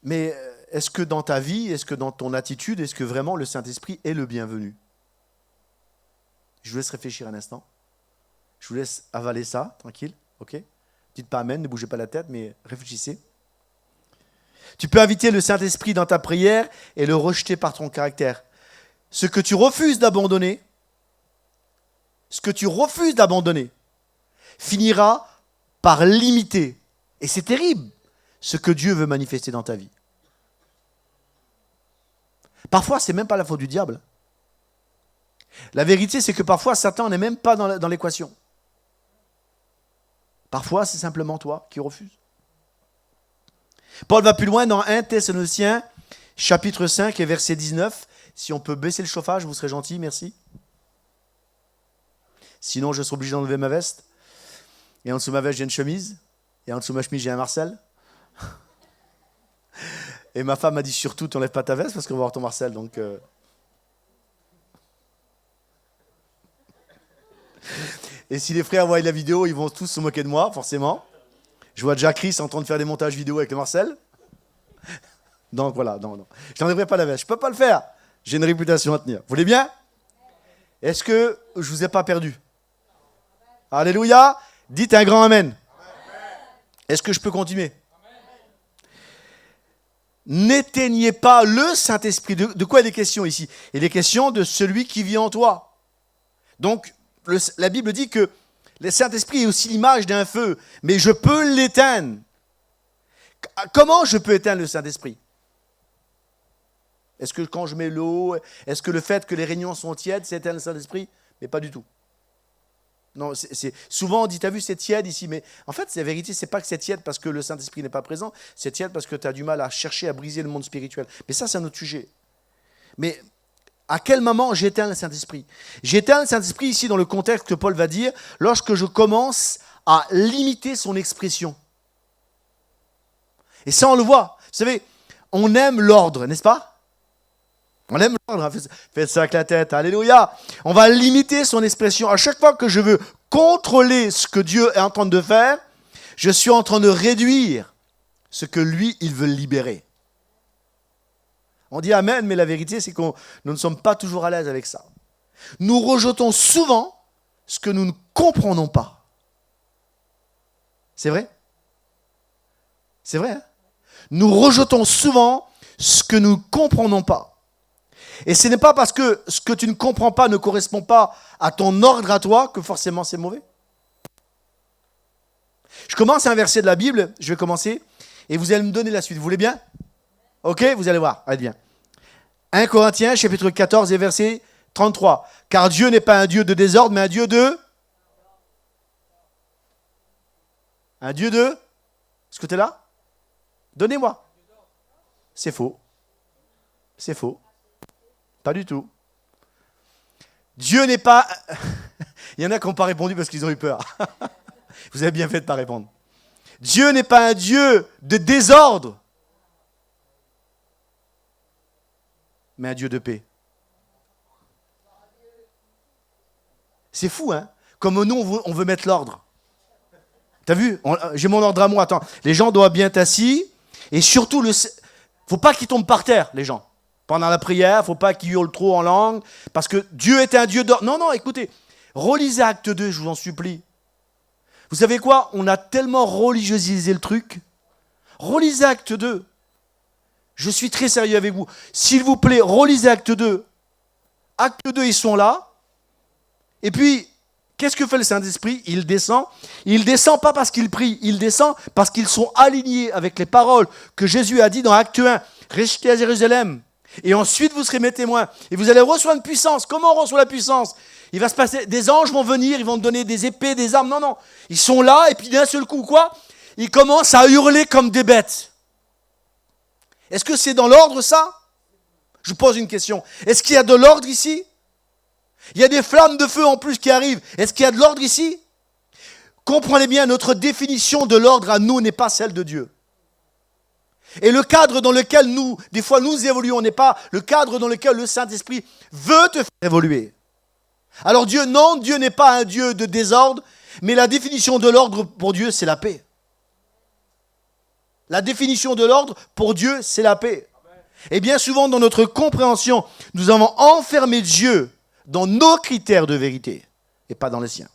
Mais est-ce que dans ta vie, est-ce que dans ton attitude, est-ce que vraiment le Saint-Esprit est le bienvenu ? Je vous laisse réfléchir un instant. Je vous laisse avaler ça, tranquille, ok ? Dites pas amen, ne bougez pas la tête, mais réfléchissez. Tu peux inviter le Saint-Esprit dans ta prière et le rejeter par ton caractère. Ce que tu refuses d'abandonner, finira par limiter, et c'est terrible, ce que Dieu veut manifester dans ta vie. Parfois, ce n'est même pas la faute du diable. La vérité, c'est que parfois, Satan n'est même pas dans l'équation. Parfois, c'est simplement toi qui refuses. Paul va plus loin dans 1 Thessaloniciens, chapitre 5 et verset 19. Si on peut baisser le chauffage, vous serez gentil, merci. Sinon, je serai obligé d'enlever ma veste. Et en dessous de ma veste, j'ai une chemise. Et en dessous de ma chemise, j'ai un Marcel. Et ma femme m'a dit surtout, tu n'enlèves pas ta veste parce qu'on va voir ton Marcel. Donc, Et si les frères voient la vidéo, ils vont tous se moquer de moi, forcément. Je vois déjà Chris en train de faire des montages vidéo avec le Marcel. Donc voilà, non. Je n'enlèverai pas la veste. Je ne peux pas le faire. J'ai une réputation à tenir. Vous voulez bien ? Est-ce que je ne vous ai pas perdu ? Alléluia. Dites un grand amen. Est-ce que je peux continuer ? N'éteignez pas le Saint-Esprit. De quoi il est question ici ? Il est question de celui qui vit en toi. Donc, la Bible dit que le Saint-Esprit est aussi l'image d'un feu, mais je peux l'éteindre. Comment je peux éteindre le Saint-Esprit ? Est-ce que quand je mets l'eau, est-ce que le fait que les réunions sont tièdes, c'est éteindre le Saint-Esprit ? Mais pas du tout. Non, souvent on dit, t'as vu, c'est tiède ici, mais en fait, la vérité, c'est pas que c'est tiède parce que le Saint-Esprit n'est pas présent, c'est tiède parce que tu as du mal à chercher à briser le monde spirituel. Mais ça, c'est un autre sujet. Mais à quel moment j'éteins le Saint-Esprit ? J'éteins le Saint-Esprit ici dans le contexte que Paul va dire, lorsque je commence à limiter son expression. Et ça, on le voit. Vous savez, on aime l'ordre, n'est-ce pas ? On aime l'ordre, faites ça avec la tête, alléluia. On va limiter son expression. À chaque fois que je veux contrôler ce que Dieu est en train de faire, je suis en train de réduire ce que lui, il veut libérer. On dit amen, mais la vérité, c'est que nous ne sommes pas toujours à l'aise avec ça. Nous rejetons souvent ce que nous ne comprenons pas. C'est vrai ? C'est vrai, hein ? Nous rejetons souvent ce que nous ne comprenons pas. Et ce n'est pas parce que ce que tu ne comprends pas ne correspond pas à ton ordre à toi que forcément c'est mauvais. Je commence un verset de la Bible, je vais commencer, et vous allez me donner la suite. Vous voulez bien ? Ok, vous allez voir, allez bien. 1 Corinthiens, chapitre 14 et verset 33. Car Dieu n'est pas un Dieu de désordre, mais un Dieu de... Un Dieu de... Est-ce que tu es là ? Donnez-moi. C'est faux. C'est faux. Pas du tout. Dieu n'est pas... Il y en a qui n'ont pas répondu parce qu'ils ont eu peur. Vous avez bien fait de ne pas répondre. Dieu n'est pas un Dieu de désordre, mais un Dieu de paix. C'est fou, hein ? Comme nous, on veut mettre l'ordre. T'as vu ? J'ai mon ordre à moi. Attends, les gens doivent bien être assis. Et surtout, faut pas qu'ils tombent par terre, les gens. Pendant la prière, il ne faut pas qu'ils hurlent trop en langue, parce que Dieu est un Dieu d'ordre. Non, écoutez, relisez Acte 2, je vous en supplie. Vous savez quoi? On a tellement religiosisé le truc. Relisez Acte 2. Je suis très sérieux avec vous. S'il vous plaît, relisez Acte 2. Acte 2, ils sont là. Et puis, qu'est-ce que fait le Saint-Esprit? Il descend. Il descend pas parce qu'il prie. Il descend parce qu'ils sont alignés avec les paroles que Jésus a dit dans Acte 1. Restez à Jérusalem. Et ensuite, vous serez mes témoins. Et vous allez recevoir une puissance. Comment on reçoit la puissance? Il va se passer, des anges vont venir, ils vont te donner des épées, des armes. Non, non. Ils sont là, et puis d'un seul coup, quoi? Ils commencent à hurler comme des bêtes. Est-ce que c'est dans l'ordre, ça? Je vous pose une question. Est-ce qu'il y a de l'ordre ici? Il y a des flammes de feu en plus qui arrivent. Est-ce qu'il y a de l'ordre ici? Comprenez bien, notre définition de l'ordre à nous n'est pas celle de Dieu. Et le cadre dans lequel nous, des fois nous évoluons, n'est pas le cadre dans lequel le Saint-Esprit veut te faire évoluer. Alors Dieu, non, Dieu n'est pas un Dieu de désordre, mais la définition de l'ordre pour Dieu, c'est la paix. La définition de l'ordre pour Dieu, c'est la paix. Et bien souvent, dans notre compréhension, nous avons enfermé Dieu dans nos critères de vérité, et pas dans les siens.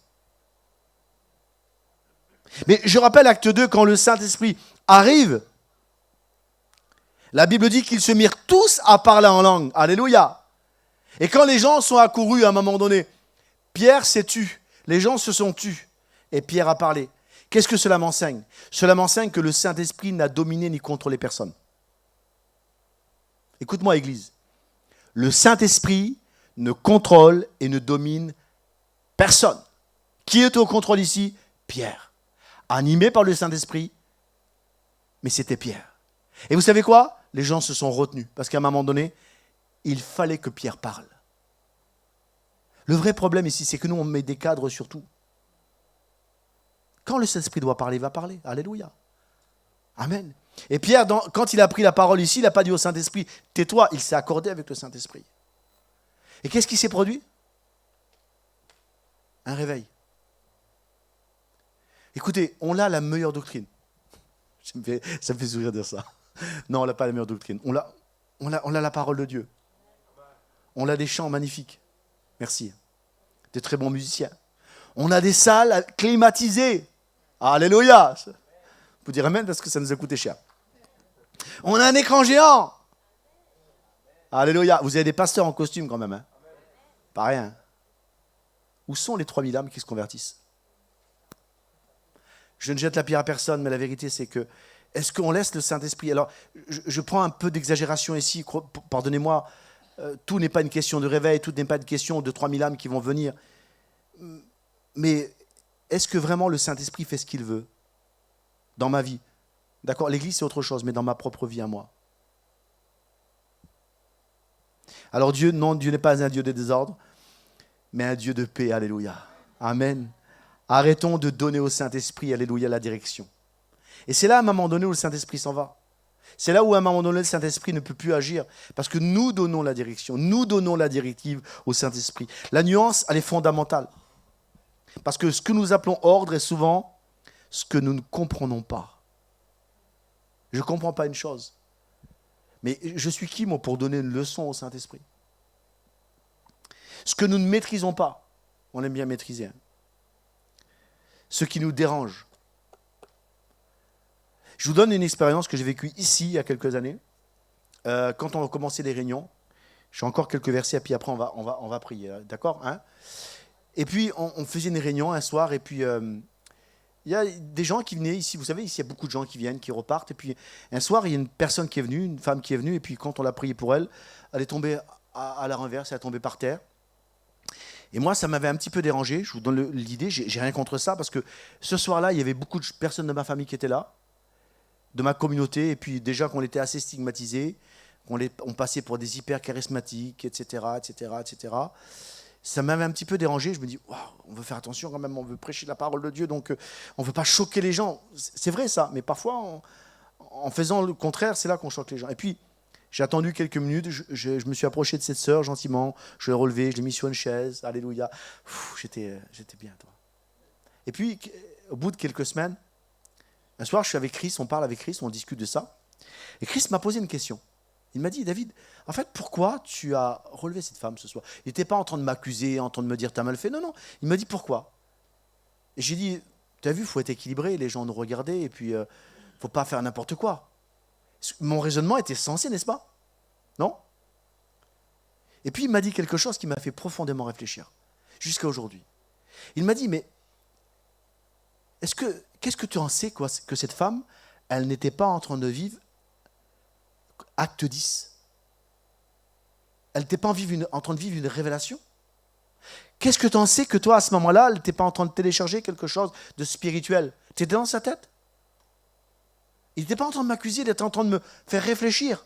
Mais je rappelle Acte 2, quand le Saint-Esprit arrive, la Bible dit qu'ils se mirent tous à parler en langue. Alléluia. Et quand les gens sont accourus à un moment donné, Pierre s'est tu. Les gens se sont tus. Et Pierre a parlé. Qu'est-ce que cela m'enseigne? Cela m'enseigne que le Saint-Esprit n'a dominé ni contrôlé personne. Écoute-moi, Église. Le Saint-Esprit ne contrôle et ne domine personne. Qui est au contrôle ici? Pierre. Animé par le Saint-Esprit, mais c'était Pierre. Et vous savez quoi? Les gens se sont retenus, parce qu'à un moment donné, il fallait que Pierre parle. Le vrai problème ici, c'est que nous, on met des cadres sur tout. Quand le Saint-Esprit doit parler, il va parler. Alléluia. Amen. Et Pierre, quand il a pris la parole ici, il n'a pas dit au Saint-Esprit, tais-toi, il s'est accordé avec le Saint-Esprit. Et qu'est-ce qui s'est produit? Un réveil. Écoutez, on a la meilleure doctrine. Ça me fait sourire de dire ça. Non, on n'a pas la meilleure doctrine. On a la parole de Dieu. On a des chants magnifiques. Merci. Des très bons musiciens. On a des salles climatisées. Alléluia. Vous direz amen parce que ça nous a coûté cher. On a un écran géant. Alléluia. Vous avez des pasteurs en costume quand même. Hein? Pas rien. Où sont les 3000 âmes qui se convertissent? Je ne jette la pierre à personne, mais la vérité c'est que est-ce qu'on laisse le Saint-Esprit? Alors, je prends un peu d'exagération ici, pardonnez-moi, tout n'est pas une question de réveil, tout n'est pas une question de 3000 âmes qui vont venir. Mais est-ce que vraiment le Saint-Esprit fait ce qu'il veut dans ma vie? D'accord, l'Église c'est autre chose, mais dans ma propre vie à moi. Alors Dieu, non, Dieu n'est pas un Dieu de désordre, mais un Dieu de paix, alléluia. Amen. Arrêtons de donner au Saint-Esprit, alléluia, la direction. Et c'est là, à un moment donné, où le Saint-Esprit s'en va. C'est là où, à un moment donné, le Saint-Esprit ne peut plus agir. Parce que nous donnons la direction, nous donnons la directive au Saint-Esprit. La nuance, elle est fondamentale. Parce que ce que nous appelons ordre est souvent ce que nous ne comprenons pas. Je ne comprends pas une chose. Mais je suis qui, moi, pour donner une leçon au Saint-Esprit? Ce que nous ne maîtrisons pas, on aime bien maîtriser. Hein. Ce qui nous dérange. Je vous donne une expérience que j'ai vécue ici, il y a quelques années. Quand on a commencé les réunions, j'ai encore quelques versets, et puis après on va prier, d'accord, hein? Et puis on faisait une réunion un soir, et puis il y a des gens qui venaient ici, vous savez, ici il y a beaucoup de gens qui viennent, qui repartent, et puis un soir il y a une personne qui est venue, une femme qui est venue, et puis quand on l'a prié pour elle, elle est tombée à la renverse, elle est tombée par terre. Et moi, ça m'avait un petit peu dérangé, je vous donne l'idée, j'ai rien contre ça, parce que ce soir-là, il y avait beaucoup de personnes de ma famille qui étaient là, de ma communauté, et puis déjà qu'on était assez stigmatisés, on passait pour des hyper charismatiques, etc., etc., etc. Ça m'avait un petit peu dérangé, je me dis, wow, on veut faire attention quand même, on veut prêcher la parole de Dieu, donc on ne veut pas choquer les gens. C'est vrai ça, mais parfois, en faisant le contraire, c'est là qu'on choque les gens. Et puis, j'ai attendu quelques minutes, je me suis approché de cette sœur gentiment, je l'ai relevée, je l'ai mis sur une chaise, alléluia. J'étais bien, toi. Et puis, au bout de quelques semaines, un soir, je suis avec Chris, on parle avec Chris, on discute de ça. Et Chris m'a posé une question. Il m'a dit, David, en fait, pourquoi tu as relevé cette femme ce soir? Il n'était pas en train de m'accuser, en train de me dire, t'as mal fait. Non, non. Il m'a dit, pourquoi? Et j'ai dit, Tu as vu, il faut être équilibré, les gens nous regardaient, et puis il ne faut pas faire n'importe quoi. Mon raisonnement était sensé, n'est-ce pas? Non? Et puis il m'a dit quelque chose qui m'a fait profondément réfléchir, jusqu'à aujourd'hui. Il m'a dit, mais qu'est-ce que tu en sais, quoi, que cette femme, elle n'était pas en train de vivre acte 10? Elle n'était pas en train de vivre une révélation? Qu'est-ce que tu en sais que toi, à ce moment-là, elle n'était pas en train de télécharger quelque chose de spirituel? Tu étais dans sa tête? Il n'était pas en train de m'accuser, il était en train de me faire réfléchir.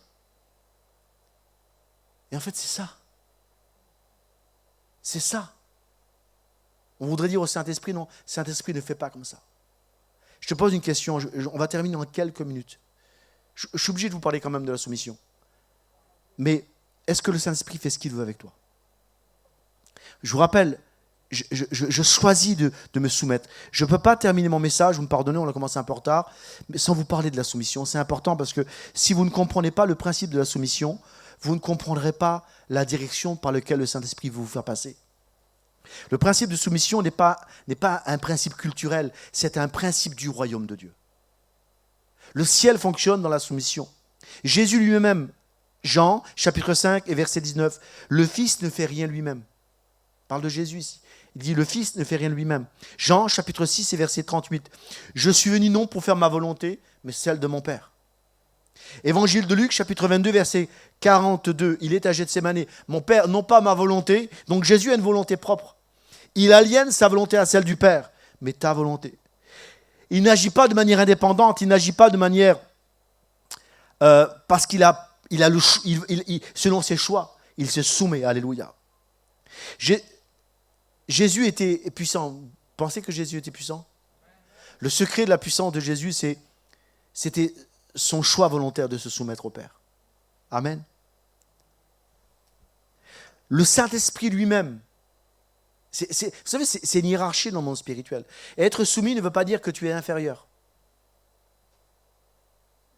Et en fait, c'est ça. C'est ça. On voudrait dire au Saint-Esprit, non, Saint-Esprit ne fait pas comme ça. Je te pose une question, on va terminer en quelques minutes. Je suis obligé de vous parler quand même de la soumission. Mais est-ce que le Saint-Esprit fait ce qu'il veut avec toi? Je vous rappelle, je choisis de me soumettre. Je ne peux pas terminer mon message, vous me pardonnez, on a commencé un peu en retard, mais sans vous parler de la soumission. C'est important parce que si vous ne comprenez pas le principe de la soumission, vous ne comprendrez pas la direction par laquelle le Saint-Esprit veut vous faire passer. Le principe de soumission n'est pas un principe culturel, c'est un principe du royaume de Dieu. Le ciel fonctionne dans la soumission. Jésus lui-même, Jean, chapitre 5 et verset 19, le Fils ne fait rien lui-même. Il parle de Jésus ici. Il dit, le Fils ne fait rien lui-même. Jean, chapitre 6 et verset 38, je suis venu non pour faire ma volonté, mais celle de mon Père. Évangile de Luc, chapitre 22, verset 42, il est à Gethsémani. Mon Père, non pas ma volonté, donc Jésus a une volonté propre. Il aliène sa volonté à celle du Père, mais ta volonté. Il n'agit pas de manière indépendante, il n'agit pas de manière parce qu'il a selon ses choix, il se soumet, alléluia. Jésus était puissant. Vous pensez que Jésus était puissant? Le secret de la puissance de Jésus, c'était son choix volontaire de se soumettre au Père. Amen. Le Saint-Esprit lui-même, vous savez, c'est une hiérarchie dans le monde spirituel. Et être soumis ne veut pas dire que tu es inférieur.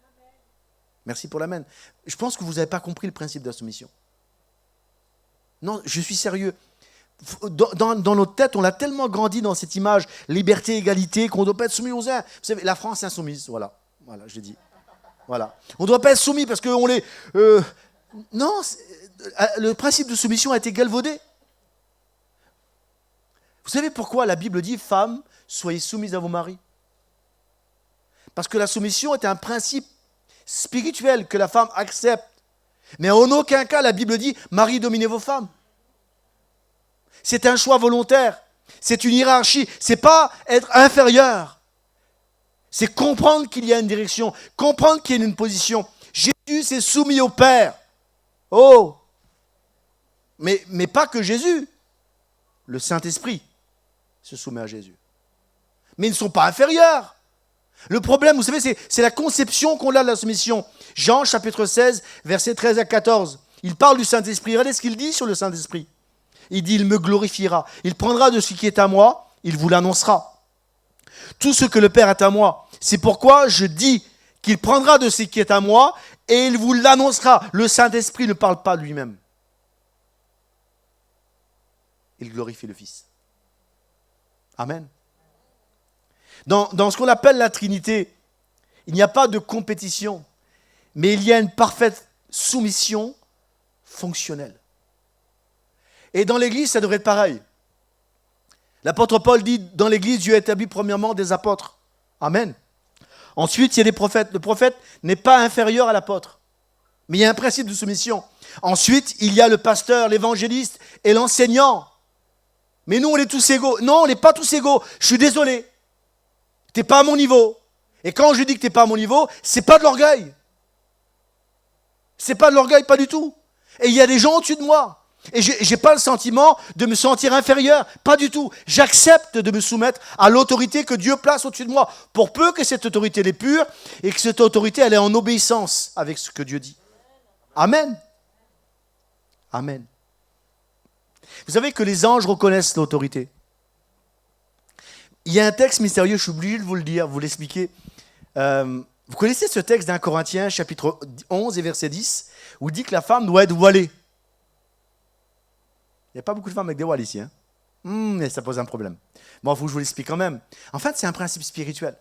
Amen. Merci pour l'amen. Je pense que vous n'avez pas compris le principe de la soumission. Non, je suis sérieux. Dans notre tête, on a tellement grandi dans cette image liberté, égalité, qu'on ne doit pas être soumis aux uns. Vous savez, la France est insoumise, voilà, je l'ai dit. Voilà. On ne doit pas être soumis parce qu'on est... non, le principe de soumission a été galvaudé. Vous savez pourquoi la Bible dit « Femmes, soyez soumises à vos maris » ? Parce que la soumission est un principe spirituel que la femme accepte. Mais en aucun cas, la Bible dit « Mari, dominez vos femmes ». C'est un choix volontaire. C'est une hiérarchie. Ce n'est pas être inférieur. C'est comprendre qu'il y a une direction, comprendre qu'il y a une position. Jésus s'est soumis au Père. Oh! Mais pas que Jésus. Le Saint-Esprit se soumet à Jésus. Mais ils ne sont pas inférieurs. Le problème, vous savez, c'est la conception qu'on a de la soumission. Jean, chapitre 16, versets 13 à 14. Il parle du Saint-Esprit. Regardez ce qu'il dit sur le Saint-Esprit. Il dit, il me glorifiera. Il prendra de ce qui est à moi, il vous l'annoncera. Tout ce que le Père est à moi. C'est pourquoi je dis qu'il prendra de ce qui est à moi et il vous l'annoncera. Le Saint-Esprit ne parle pas de lui-même. Il glorifie le Fils. Amen. Dans ce qu'on appelle la Trinité, il n'y a pas de compétition, mais il y a une parfaite soumission fonctionnelle. Et dans l'Église, ça devrait être pareil. L'apôtre Paul dit, dans l'Église, Dieu a établi premièrement des apôtres. Amen. Ensuite, il y a des prophètes. Le prophète n'est pas inférieur à l'apôtre. Mais il y a un principe de soumission. Ensuite, il y a le pasteur, l'évangéliste et l'enseignant. Mais nous, on est tous égaux. Non, on n'est pas tous égaux. Je suis désolé. Tu n'es pas à mon niveau. Et quand je dis que tu n'es pas à mon niveau, ce n'est pas de l'orgueil. Ce n'est pas de l'orgueil, pas du tout. Et il y a des gens au-dessus de moi. Et je n'ai pas le sentiment de me sentir inférieur, pas du tout. J'accepte de me soumettre à l'autorité que Dieu place au-dessus de moi, pour peu que cette autorité elle est pure et que cette autorité elle est en obéissance avec ce que Dieu dit. Amen. Amen. Vous savez que les anges reconnaissent l'autorité. Il y a un texte mystérieux, je suis obligé de vous le dire, vous l'expliquer. Vous connaissez ce texte d'un Corinthiens, chapitre 11 et verset 10, où il dit que la femme doit être voilée. Il n'y a pas beaucoup de femmes avec des voiles ici. Hein? Mais ça pose un problème. Bon, il faut que je vous l'explique quand même. En fait, c'est un principe spirituel.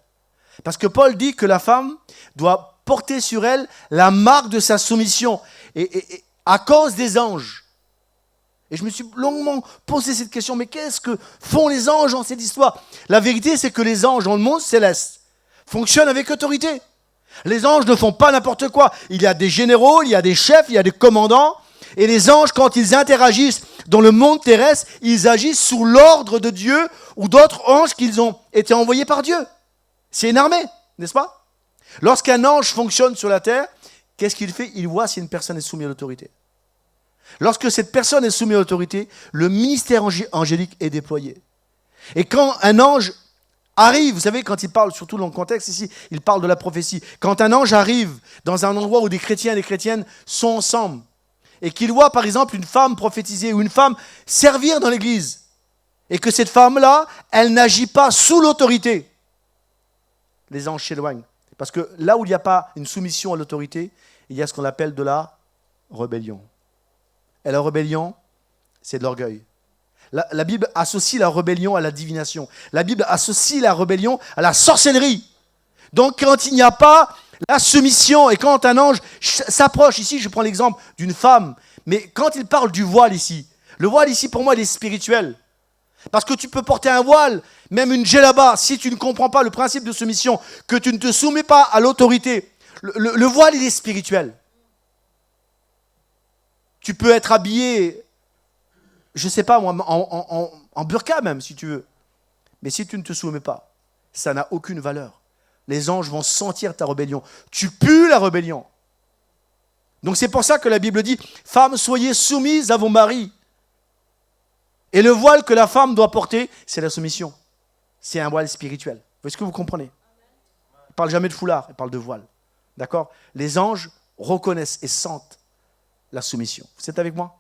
Parce que Paul dit que la femme doit porter sur elle la marque de sa soumission. Et à cause des anges. Et je me suis longuement posé cette question, mais qu'est-ce que font les anges dans cette histoire? La vérité, c'est que les anges dans le monde céleste fonctionnent avec autorité. Les anges ne font pas n'importe quoi. Il y a des généraux, il y a des chefs, il y a des commandants. Et les anges, quand ils interagissent dans le monde terrestre, ils agissent sous l'ordre de Dieu ou d'autres anges qu'ils ont été envoyés par Dieu. C'est une armée, n'est-ce pas? Lorsqu'un ange fonctionne sur la terre, qu'est-ce qu'il fait? Il voit si une personne est soumise à l'autorité. Lorsque cette personne est soumise à l'autorité, le ministère angélique est déployé. Et quand un ange arrive, vous savez, quand il parle, surtout dans le contexte ici, il parle de la prophétie. Quand un ange arrive dans un endroit où des chrétiens et des chrétiennes sont ensemble, et qu'il voit par exemple une femme prophétiser ou une femme servir dans l'église, et que cette femme-là, elle n'agit pas sous l'autorité, les anges s'éloignent. Parce que là où il n'y a pas une soumission à l'autorité, il y a ce qu'on appelle de la rébellion. Et la rébellion, c'est de l'orgueil. La Bible associe la rébellion à la divination. La Bible associe la rébellion à la sorcellerie. Donc quand il n'y a pas la soumission et quand un ange s'approche, ici je prends l'exemple d'une femme, mais quand il parle du voile ici, le voile ici pour moi il est spirituel. Parce que tu peux porter un voile, même une djellaba, si tu ne comprends pas le principe de soumission, que tu ne te soumets pas à l'autorité. Le voile il est spirituel. Tu peux être habillé, je ne sais pas moi, en burqa même si tu veux. Mais si tu ne te soumets pas, ça n'a aucune valeur. Les anges vont sentir ta rébellion. Tu pues la rébellion. Donc c'est pour ça que la Bible dit, femmes, soyez soumises à vos maris. Et le voile que la femme doit porter, c'est la soumission. C'est un voile spirituel. Est-ce que vous comprenez? Il ne parle jamais de foulard, il parle de voile. D'accord? Les anges reconnaissent et sentent la soumission. Vous êtes avec moi?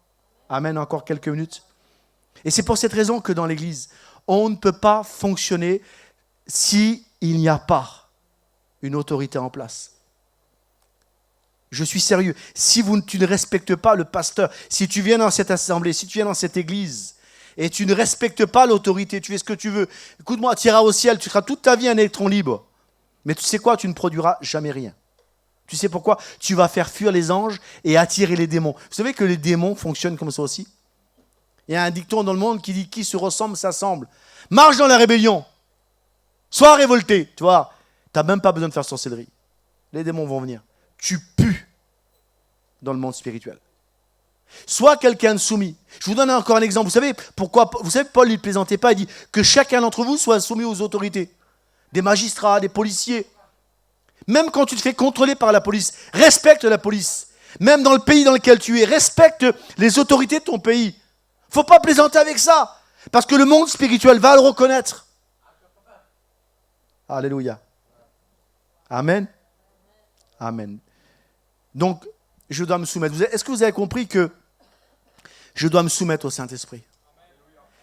Amen, encore quelques minutes. Et c'est pour cette raison que dans l'Église, on ne peut pas fonctionner s'il n'y a pas une autorité en place. Je suis sérieux. Si tu ne respectes pas le pasteur, si tu viens dans cette assemblée, si tu viens dans cette église, et tu ne respectes pas l'autorité, tu fais ce que tu veux, écoute-moi, tu iras au ciel, tu seras toute ta vie un électron libre. Mais tu sais quoi? Tu ne produiras jamais rien. Tu sais pourquoi? Tu vas faire fuir les anges et attirer les démons. Vous savez que les démons fonctionnent comme ça aussi? Il y a un dicton dans le monde qui dit « Qui se ressemble, s'assemble ». Marche dans la rébellion. Sois révolté. Tu vois, tu n'as même pas besoin de faire sorcellerie. Les démons vont venir. Tu pues dans le monde spirituel. Sois quelqu'un de soumis. Je vous donne encore un exemple. Vous savez pourquoi? Vous savez, Paul, il ne plaisantait pas. Il dit que chacun d'entre vous soit soumis aux autorités. Des magistrats, des policiers. Même quand tu te fais contrôler par la police, respecte la police. Même dans le pays dans lequel tu es, respecte les autorités de ton pays. Il ne faut pas plaisanter avec ça. Parce que le monde spirituel va le reconnaître. Alléluia. Amen. Amen. Donc, je dois me soumettre. Est-ce que vous avez compris que je dois me soumettre au Saint-Esprit?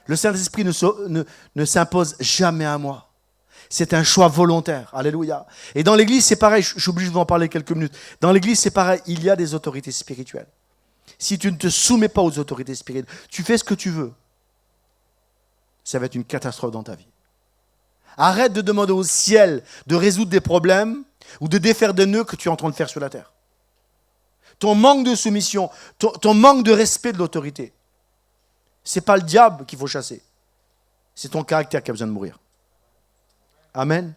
Le Saint-Esprit ne s'impose jamais à moi. C'est un choix volontaire. Alléluia. Et dans l'Église, c'est pareil. Je suis obligé de vous en parler quelques minutes. Dans l'Église, c'est pareil. Il y a des autorités spirituelles. Si tu ne te soumets pas aux autorités spirituelles, tu fais ce que tu veux. Ça va être une catastrophe dans ta vie. Arrête de demander au ciel de résoudre des problèmes ou de défaire des nœuds que tu es en train de faire sur la terre. Ton manque de soumission, ton manque de respect de l'autorité, ce n'est pas le diable qu'il faut chasser. C'est ton caractère qui a besoin de mourir. Amen.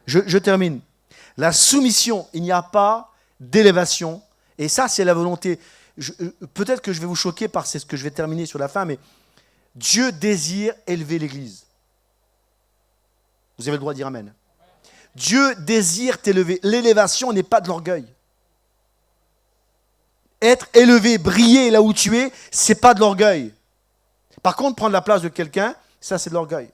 Je termine. La soumission, il n'y a pas d'élévation. Et ça, c'est la volonté. Peut-être que je vais vous choquer par ce que je vais terminer sur la fin, mais Dieu désire élever l'Église. Vous avez le droit de dire Amen. Dieu désire t'élever. L'élévation n'est pas de l'orgueil. Être élevé, briller là où tu es, c'est pas de l'orgueil. Par contre, prendre la place de quelqu'un, ça c'est de l'orgueil.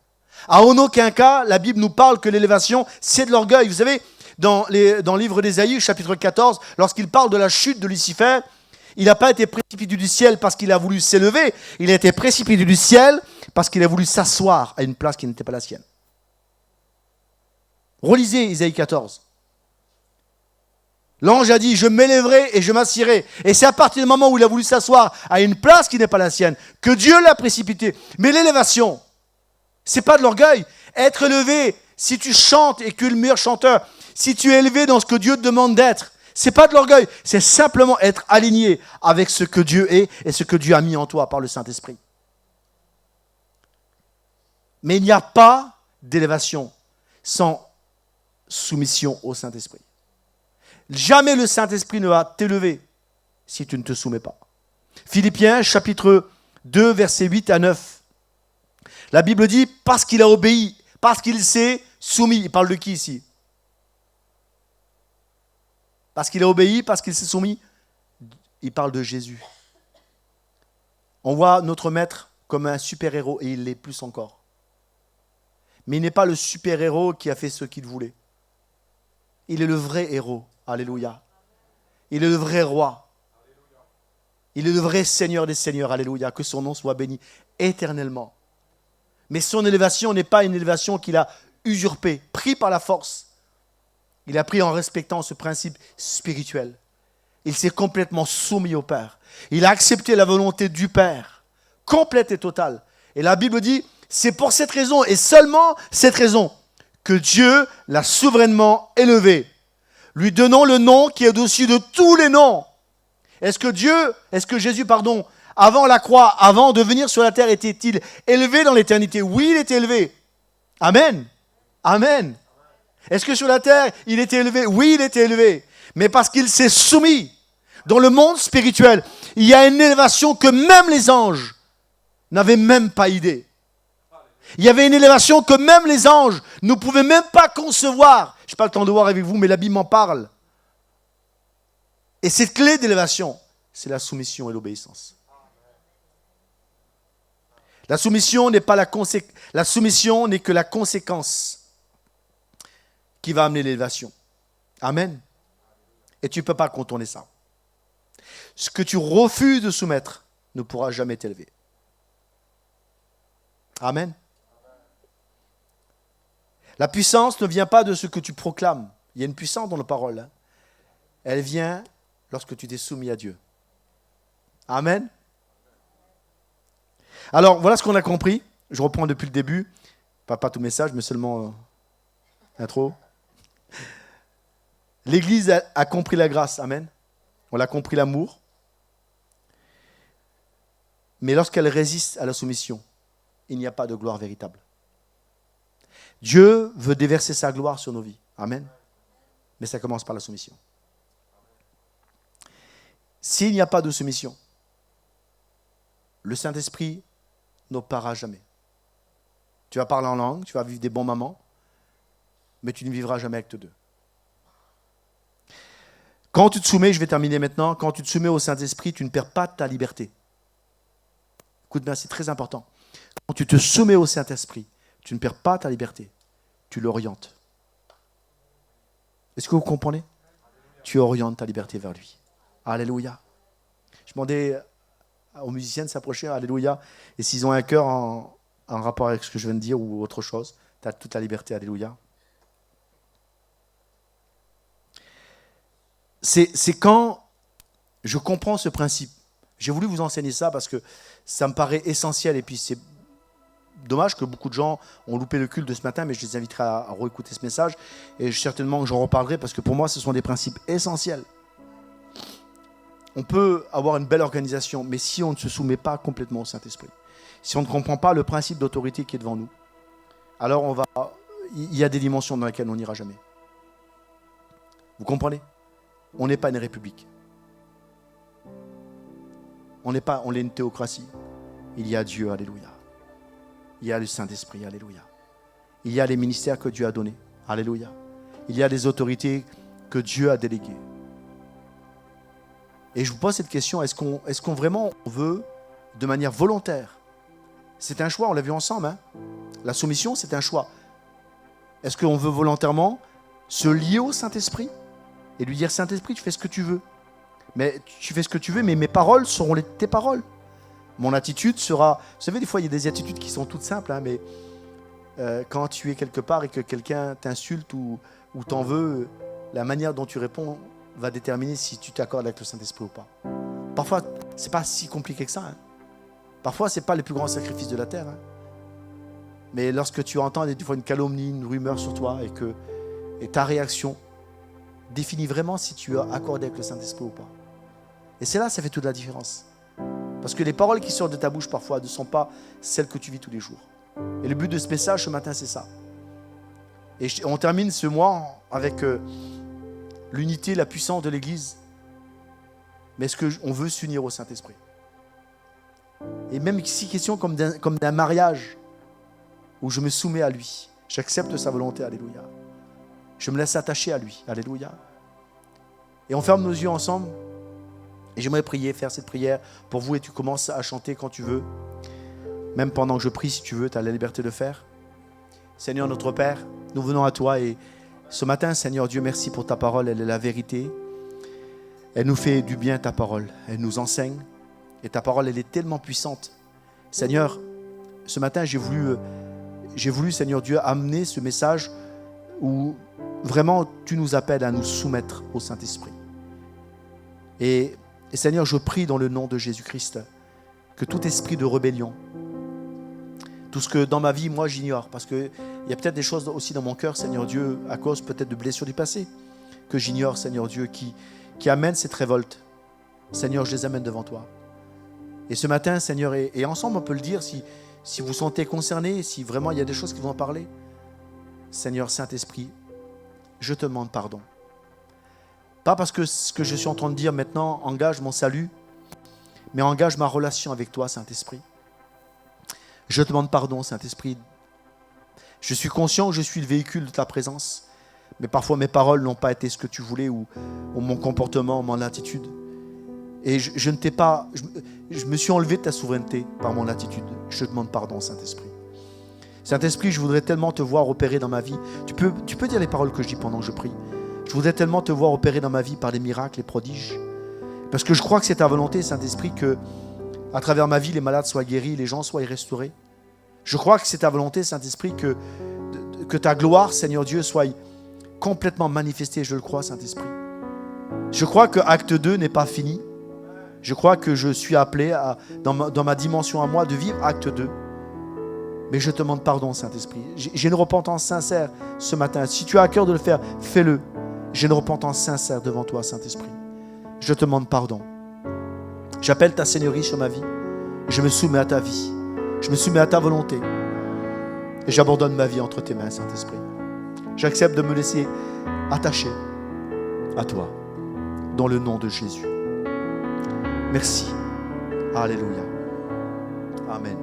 À aucun cas, la Bible nous parle que l'élévation, c'est de l'orgueil. Vous savez, dans le livre d'Ésaïe, chapitre 14, lorsqu'il parle de la chute de Lucifer, il n'a pas été précipité du ciel parce qu'il a voulu s'élever, il a été précipité du ciel parce qu'il a voulu s'asseoir à une place qui n'était pas la sienne. Relisez Ésaïe 14. L'ange a dit, je m'élèverai et je m'assierai. Et c'est à partir du moment où il a voulu s'asseoir à une place qui n'est pas la sienne que Dieu l'a précipité. Mais l'élévation, C'est pas de l'orgueil. Être élevé, si tu chantes et que tu es le meilleur chanteur, si tu es élevé dans ce que Dieu te demande d'être, c'est pas de l'orgueil. C'est simplement être aligné avec ce que Dieu est et ce que Dieu a mis en toi par le Saint-Esprit. Mais il n'y a pas d'élévation sans soumission au Saint-Esprit. Jamais le Saint-Esprit ne va t'élever si tu ne te soumets pas. Philippiens chapitre 2, versets 8 à 9. La Bible dit, parce qu'il a obéi, parce qu'il s'est soumis. Il parle de qui ici? Parce qu'il a obéi, parce qu'il s'est soumis. Il parle de Jésus. On voit notre maître comme un super-héros et il l'est plus encore. Mais il n'est pas le super-héros qui a fait ce qu'il voulait. Il est le vrai héros. Alléluia. Il est le vrai roi. Il est le vrai Seigneur des Seigneurs. Alléluia. Que son nom soit béni éternellement. Mais son élévation n'est pas une élévation qu'il a usurpée, pris par la force. Il a pris en respectant ce principe spirituel. Il s'est complètement soumis au Père. Il a accepté la volonté du Père, complète et totale. Et la Bible dit, c'est pour cette raison et seulement cette raison que Dieu l'a souverainement élevé, lui donnant le nom qui est au-dessus de tous les noms. Est-ce que Jésus, avant la croix, avant de venir sur la terre, était-il élevé dans l'éternité? Oui, il était élevé. Amen. Amen. Est-ce que sur la terre, il était élevé? Oui, il était élevé. Mais parce qu'il s'est soumis. Dans le monde spirituel, il y a une élévation que même les anges n'avaient même pas idée. Il y avait une élévation que même les anges ne pouvaient même pas concevoir. Je n'ai pas le temps de voir avec vous, mais la Bible m'en parle. Et cette clé d'élévation, c'est la soumission et l'obéissance. La soumission n'est que la conséquence qui va amener l'élévation. Amen. Et tu ne peux pas contourner ça. Ce que tu refuses de soumettre ne pourra jamais t'élever. Amen. La puissance ne vient pas de ce que tu proclames. Il y a une puissance dans la parole. Hein. Elle vient lorsque tu t'es soumis à Dieu. Amen. Alors, voilà ce qu'on a compris. Je reprends depuis le début. Pas tout message, mais seulement intro. L'Église a compris la grâce. Amen. On a compris l'amour. Mais lorsqu'elle résiste à la soumission, il n'y a pas de gloire véritable. Dieu veut déverser sa gloire sur nos vies. Amen. Mais ça commence par la soumission. S'il n'y a pas de soumission, le Saint-Esprit n'opérera jamais. Tu vas parler en langue, tu vas vivre des bons moments, mais tu ne vivras jamais avec deux. Quand tu te soumets, je vais terminer maintenant, quand tu te soumets au Saint-Esprit, tu ne perds pas ta liberté. Écoute bien, c'est très important. Quand tu te soumets au Saint-Esprit, tu ne perds pas ta liberté. Tu l'orientes. Est-ce que vous comprenez? Tu orientes ta liberté vers lui. Alléluia. Je demandais aux musiciens de s'approcher, alléluia. Et s'ils ont un cœur en rapport avec ce que je viens de dire ou autre chose, tu as toute la liberté, alléluia. C'est quand je comprends ce principe. J'ai voulu vous enseigner ça parce que ça me paraît essentiel. Et puis c'est dommage que beaucoup de gens ont loupé le culte de ce matin, mais je les inviterai à réécouter ce message. Et certainement que j'en reparlerai parce que pour moi, ce sont des principes essentiels. On peut avoir une belle organisation, mais si on ne se soumet pas complètement au Saint-Esprit, si on ne comprend pas le principe d'autorité qui est devant nous, alors il y a des dimensions dans lesquelles on n'ira jamais. Vous comprenez? On n'est pas une république. On est une théocratie. Il y a Dieu, alléluia. Il y a le Saint-Esprit, alléluia. Il y a les ministères que Dieu a donnés, alléluia. Il y a les autorités que Dieu a déléguées. Et je vous pose cette question, est-ce qu'on vraiment veut de manière volontaire? C'est un choix, on l'a vu ensemble. Hein? La soumission, c'est un choix. Est-ce qu'on veut volontairement se lier au Saint-Esprit et lui dire, Saint-Esprit, tu fais ce que tu veux. Mais tu fais ce que tu veux, mais mes paroles seront tes paroles. Mon attitude sera... Vous savez, des fois, il y a des attitudes qui sont toutes simples, hein, mais quand tu es quelque part et que quelqu'un t'insulte ou t'en veut, la manière dont tu réponds va déterminer si tu t'accordes avec le Saint-Esprit ou pas. Parfois, c'est pas si compliqué que ça. Hein. Parfois, c'est pas les plus grands sacrifices de la terre. Hein. Mais lorsque tu entends des fois une calomnie, une rumeur sur toi et ta réaction définit vraiment si tu es accordé avec le Saint-Esprit ou pas. Et c'est là, ça fait toute la différence. Parce que les paroles qui sortent de ta bouche parfois ne sont pas celles que tu vis tous les jours. Et le but de ce message ce matin, c'est ça. Et on termine ce mois avec l'unité, la puissance de l'Église. Mais est-ce qu'on veut s'unir au Saint-Esprit? Et même si question comme d'un mariage, où je me soumets à lui, j'accepte sa volonté, alléluia. Je me laisse attacher à lui, alléluia. Et on ferme nos yeux ensemble. Et j'aimerais prier, faire cette prière pour vous, et tu commences à chanter quand tu veux. Même pendant que je prie, si tu veux, tu as la liberté de le faire. Seigneur notre Père, nous venons à toi et ce matin, Seigneur Dieu, merci pour ta parole, elle est la vérité. Elle nous fait du bien, ta parole. Elle nous enseigne et ta parole, elle est tellement puissante. Seigneur, ce matin, j'ai voulu, Seigneur Dieu, amener ce message où vraiment tu nous appelles à nous soumettre au Saint-Esprit. Et Seigneur, je prie dans le nom de Jésus-Christ que tout esprit de rébellion, tout ce que dans ma vie, moi, j'ignore, parce qu'il y a peut-être des choses aussi dans mon cœur, Seigneur Dieu, à cause peut-être de blessures du passé, que j'ignore, Seigneur Dieu, qui amènent cette révolte. Seigneur, je les amène devant toi. Et ce matin, Seigneur, et ensemble, on peut le dire, si vous sentez concerné, si vraiment il y a des choses qui vont en parler, Seigneur Saint-Esprit, je te demande pardon. Pas parce que ce que je suis en train de dire maintenant engage mon salut, mais engage ma relation avec toi, Saint-Esprit. Je te demande pardon, Saint-Esprit. Je suis conscient que je suis le véhicule de ta présence, mais parfois mes paroles n'ont pas été ce que tu voulais, ou mon comportement, mon attitude. Et je ne t'ai pas... Je me suis enlevé de ta souveraineté par mon attitude. Je te demande pardon, Saint-Esprit. Saint-Esprit, je voudrais tellement te voir opérer dans ma vie. Tu peux dire les paroles que je dis pendant que je prie. Je voudrais tellement te voir opérer dans ma vie par les miracles, les prodiges. Parce que je crois que c'est ta volonté, Saint-Esprit, que à travers ma vie, les malades soient guéris, les gens soient restaurés. Je crois que c'est ta volonté, Saint-Esprit, que ta gloire, Seigneur Dieu, soit complètement manifestée. Je le crois, Saint-Esprit. Je crois que Acte 2 n'est pas fini. Je crois que je suis appelé, dans ma dimension à moi, de vivre Acte 2. Mais je te demande pardon, Saint-Esprit. J'ai une repentance sincère ce matin. Si tu as à cœur de le faire, fais-le. J'ai une repentance sincère devant toi, Saint-Esprit. Je te demande pardon. J'appelle ta Seigneurie sur ma vie. Je me soumets à ta vie. Je me soumets à ta volonté. Et j'abandonne ma vie entre tes mains, Saint-Esprit. J'accepte de me laisser attacher à toi. Dans le nom de Jésus. Merci. Alléluia. Amen.